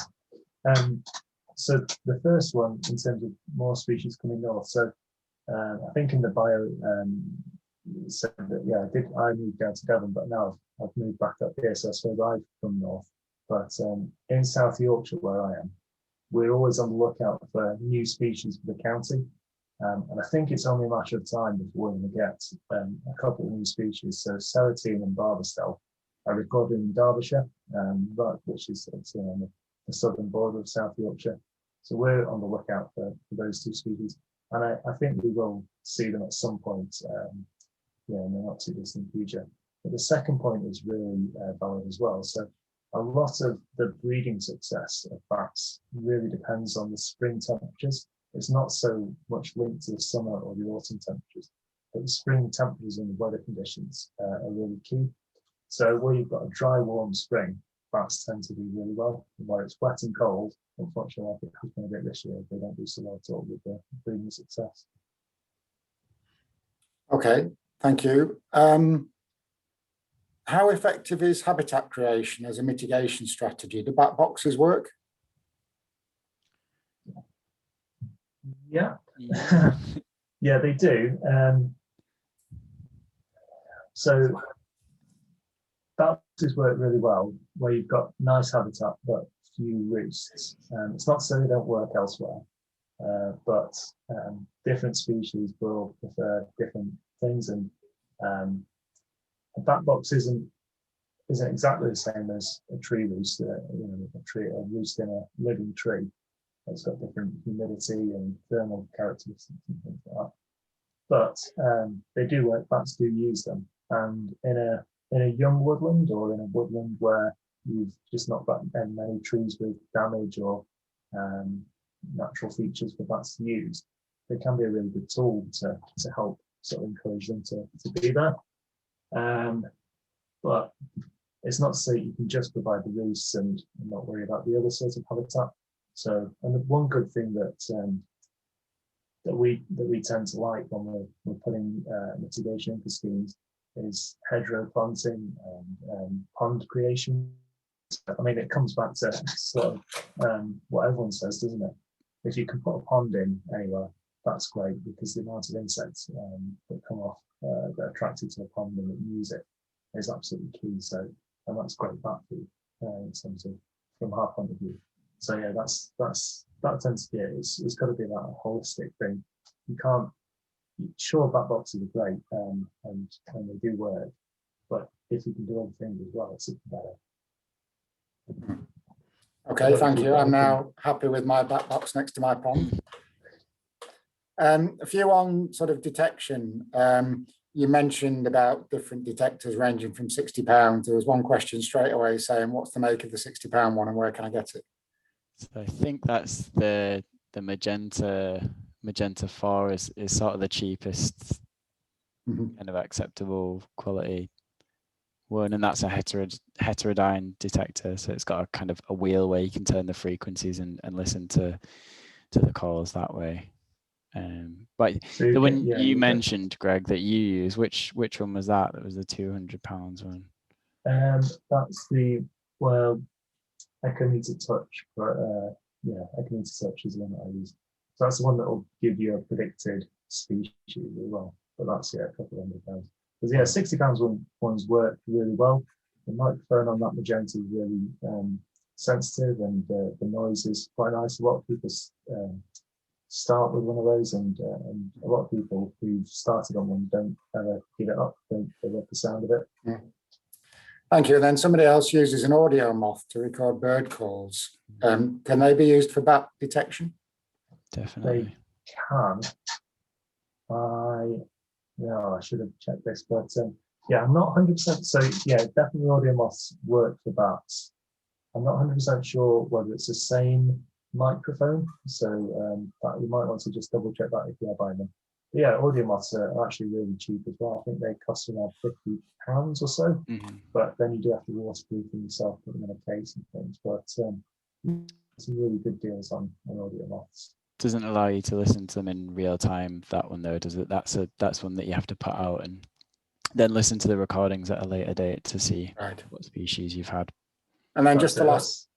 Speaker 3: So the first one, in terms of more species coming north, so I think in the bio said that I moved down to Devon, but now I've moved back up here, so I suppose I've come north. But in South Yorkshire, where I am, we're always on the lookout for new species for the county. And I think it's only a matter of time before we're going to get a couple of new species. So Ceratine and Barbastelle are recorded in Derbyshire, which is on the southern border of South Yorkshire. So we're on the lookout for those two species. And I think we will see them at some point in the not too distant future. But the second point is really valid as well. So a lot of the breeding success of bats really depends on the spring temperatures. It's not so much linked to the summer or the autumn temperatures, but the spring temperatures and the weather conditions are really key. So where you've got a dry, warm spring, bats tend to do really well. And where it's wet and cold, unfortunately, like it has been a bit this year, they don't do so well at all with the breeding success.
Speaker 4: Okay, thank you. How effective is habitat creation as a mitigation strategy? Do bat boxes work?
Speaker 3: Yeah, yeah, they do. So boxes work really well where you've got nice habitat but few roosts. It's not to say they don't work elsewhere, but different species will prefer different things, and a bat box isn't exactly the same as a tree roost. A roost in a living tree. It's got different humidity and thermal characteristics and things like that. But they do work. Bats do use them, and in a young woodland or in a woodland where you've just not got many trees with damage or natural features for bats to use, they can be a really good tool to help sort of encourage them to be there. But it's not to say you can just provide the roosts and not worry about the other sorts of habitat. So, and the one good thing that we tend to like when we're putting mitigation into schemes is hedgerow planting and pond creation. I mean, it comes back to sort of what everyone says, doesn't it? If you can put a pond in anywhere, that's great, because the amount of insects that come off that are attracted to a pond and that use it is absolutely key. So, and that's great bat food in terms of from our point of view. So yeah, that tends to be it. It's got to be that holistic thing. You can't. Sure, bat boxes are great, and they do work, but if you can do other things as well, it's even better.
Speaker 4: Okay, thank you. I'm now happy with my bat box next to my pond. A few on sort of detection. You mentioned about different detectors ranging from £60. There was one question straight away saying, "What's the make of the £60 one, and where can I get it?"
Speaker 2: So I think that's the magenta 4 is sort of the cheapest kind of acceptable quality one, and that's a heterodyne detector. So it's got a kind of a wheel where you can turn the frequencies and listen to the calls that way. But so the one you mentioned, Greg, that you use, which one was that? That was the £200 one.
Speaker 3: That's the Ecommeter Touch, but Ecommeter Touch is the one that I use. So that's the one that will give you a predicted species as well. But that's a couple of £100. Because £60 ones work really well. the microphone on that Magenta is really sensitive, and the noise is quite nice. A lot of people start with one of those, and a lot of people who started on one don't ever give it up. They love the sound of it.
Speaker 4: Yeah. Thank you. Then somebody else uses an audio moth to record bird calls. Can they be used for bat detection?
Speaker 2: Definitely.
Speaker 3: They can. I should have checked this, but yeah, I'm not 100%. So yeah, definitely audio moths work for bats. I'm not 100% sure whether it's the same microphone, so that you might want to just double check that if you are buying them. But yeah, audio moths are actually really cheap as well. I think they cost around £50 or so, but then you do have to waterproof them yourself, put them in a case and things. But some really good deals on audio moths.
Speaker 2: Doesn't allow you to listen to them in real time, that one though, does it? That's one that you have to put out and then listen to the recordings at a later date to see what species you've had.
Speaker 4: And then just the last.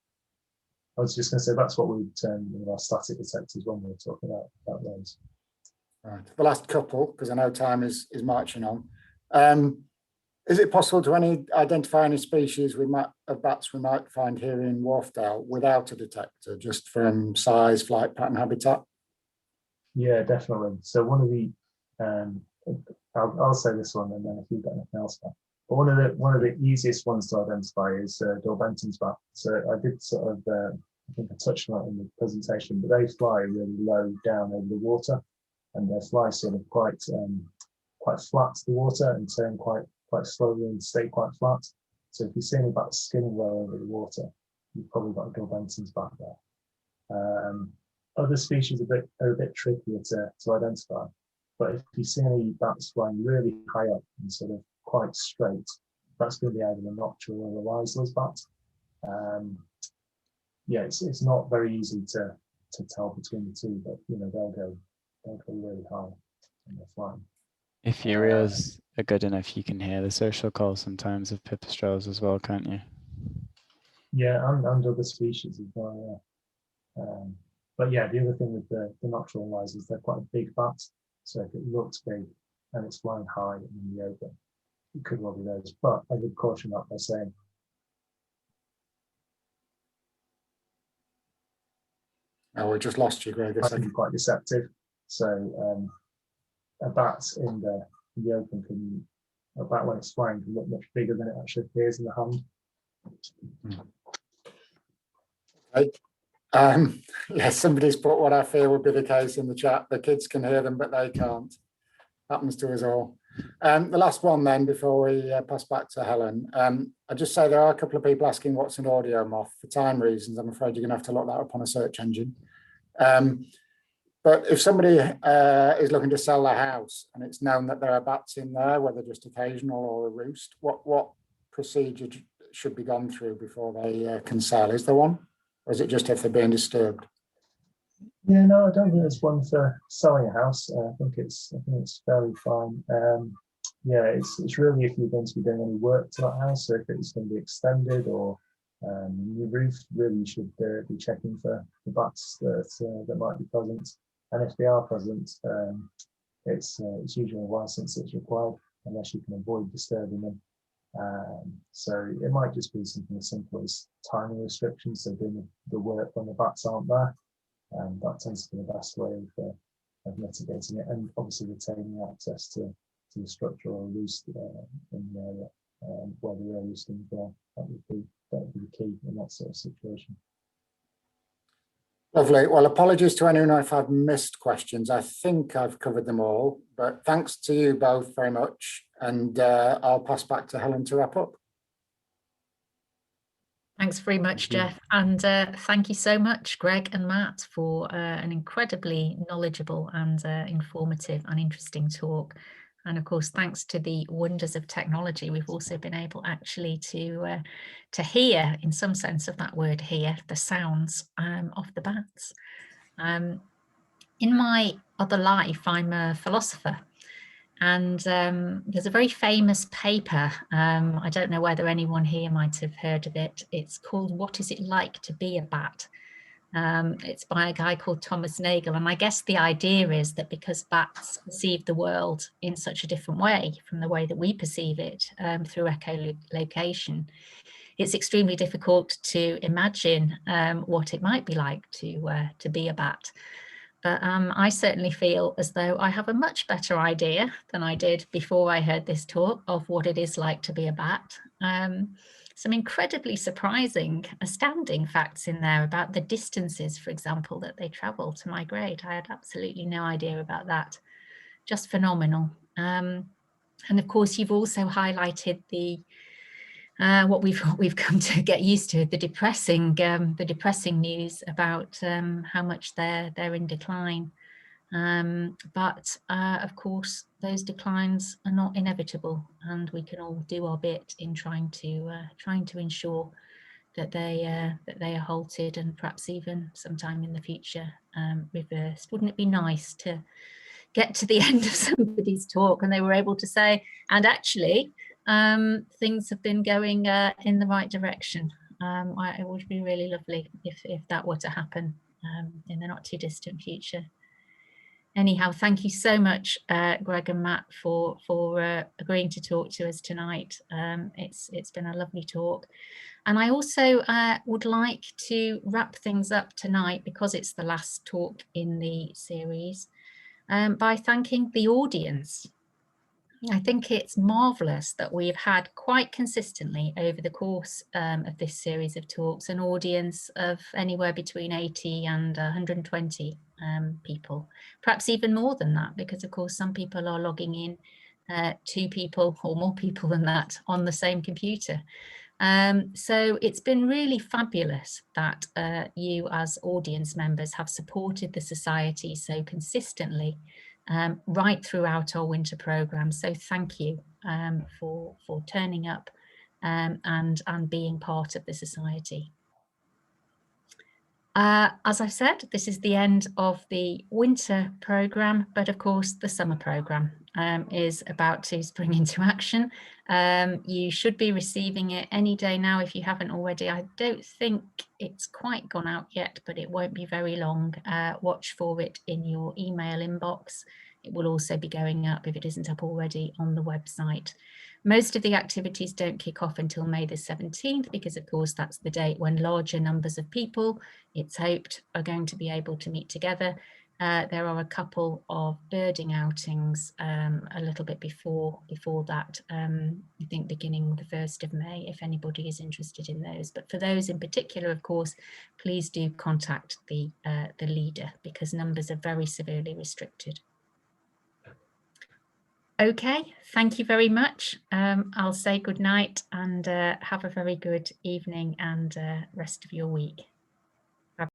Speaker 3: I was just going to say that's what we would term our static detectors when we were talking about those.
Speaker 4: Right. The last couple, because I know time is marching on. Is it possible to identify any species of bats we might find here in Wharfedale without a detector, just from size, flight pattern, habitat?
Speaker 3: Yeah, definitely. So one of the, I'll say this one, and then if you've got anything else, but one of the easiest ones to identify is Benton's bat. So I did sort of, I think I touched on it in the presentation, but they fly really low down over the water, and they fly sort of quite flat to the water and turn quite slowly and stay quite flat. So if you see any bats skimming low over the water, you've probably got a Benton's bat there. Other species are a bit trickier to identify, but if you see any bats flying really high up and sort of quite straight, that's going to be either a nocturnal or a Weisler's bat. Yeah, it's not very easy to tell between the two, but they'll go really high when they're flying.
Speaker 2: If your ears are good enough, you can hear the social call sometimes of pipistrelles as well, can't you?
Speaker 3: Yeah, and other species as well, yeah. But yeah, the other thing with the nocturnal Weisler's, they're quite a big bat, so if it looks big and it's flying high in the open, it could well be those. But I would caution that by saying,
Speaker 4: we just lost you, Greg.
Speaker 3: That can be quite deceptive. So a bat in the open a bat when it's flying can look much bigger than it actually appears in the hand.
Speaker 4: Okay. Yeah, somebody's put what I fear would be the case in the chat. The kids can hear them, but they can't. Happens to us all. The last one then, before we pass back to Helen. I'll just say there are a couple of people asking what's an audio moth. For time reasons, I'm afraid you're going to have to look that up on a search engine. But if somebody is looking to sell their house and it's known that there are bats in there, whether just occasional or a roost, what procedure should be gone through before they can sell? Is there one? Or is it just if they're being disturbed?
Speaker 3: Yeah, no, I don't think there's one for selling a house. I think it's fairly fine. Yeah, it's really if you're going to be doing any work to that house, so if it's going to be extended or new roof, really you should be checking for the bats that might be present. And if they are present, it's usually a license that's required unless you can avoid disturbing them. So it might just be something as simple as timing restrictions, so doing the work when the bats aren't there. And that tends to be the best way of mitigating it, and obviously retaining access to the structure or roost in the area where the air roosting are. That would be the key in that sort of situation.
Speaker 4: Lovely. Well, apologies to anyone if I've missed questions. I think I've covered them all, but thanks to you both very much. And I'll pass back to Helen to wrap up.
Speaker 1: Thanks very much, Jeff. And thank you so much, Greg and Matt, for an incredibly knowledgeable and informative and interesting talk. And of course, thanks to the wonders of technology, we've also been able actually to hear, in some sense of that word, hear the sounds of the bats. In my other life, I'm a philosopher. And there's a very famous paper, I don't know whether anyone here might have heard of it. It's called What Is It Like to Be a Bat? It's by a guy called Thomas Nagel, and I guess the idea is that because bats perceive the world in such a different way from the way that we perceive it through echolocation, it's extremely difficult to imagine what it might be like to be a bat. But I certainly feel as though I have a much better idea than I did before I heard this talk of what it is like to be a bat. Some incredibly surprising, astounding facts in there about the distances, for example, that they travel to migrate. I had absolutely no idea about that. Just phenomenal. And of course, you've also highlighted the what we've come to get used to, the depressing news about how much they're in decline. But of course, those declines are not inevitable, and we can all do our bit in trying to ensure that they are halted and perhaps even sometime in the future reversed. Wouldn't it be nice to get to the end of somebody's talk and they were able to say, and actually things have been going in the right direction? It would be really lovely if that were to happen in the not too distant future. Anyhow, thank you so much, Greg and Matt, for agreeing to talk to us tonight. It's been a lovely talk. And I also would like to wrap things up tonight, because it's the last talk in the series, by thanking the audience. I think it's marvellous that we've had quite consistently over the course of this series of talks an audience of anywhere between 80 and 120 people, perhaps even more than that, because of course some people are logging in 2 people or more people than that on the same computer. So it's been really fabulous that you as audience members have supported the Society so consistently right throughout our winter programme. So thank you for turning up and being part of the Society. As I said, this is the end of the winter programme, but of course the summer programme is about to spring into action. You should be receiving it any day now if you haven't already. I don't think it's quite gone out yet, but it won't be very long. Watch for it in your email inbox. It will also be going up, if it isn't up already, on the website. Most of the activities don't kick off until May the 17th, because of course that's the date when larger numbers of people, it's hoped, are going to be able to meet together. There are a couple of birding outings a little bit before that, I think beginning the 1st of May, if anybody is interested in those. But for those in particular, of course, please do contact the leader, because numbers are very severely restricted. Okay, thank you very much. I'll say good night and have a very good evening and rest of your week.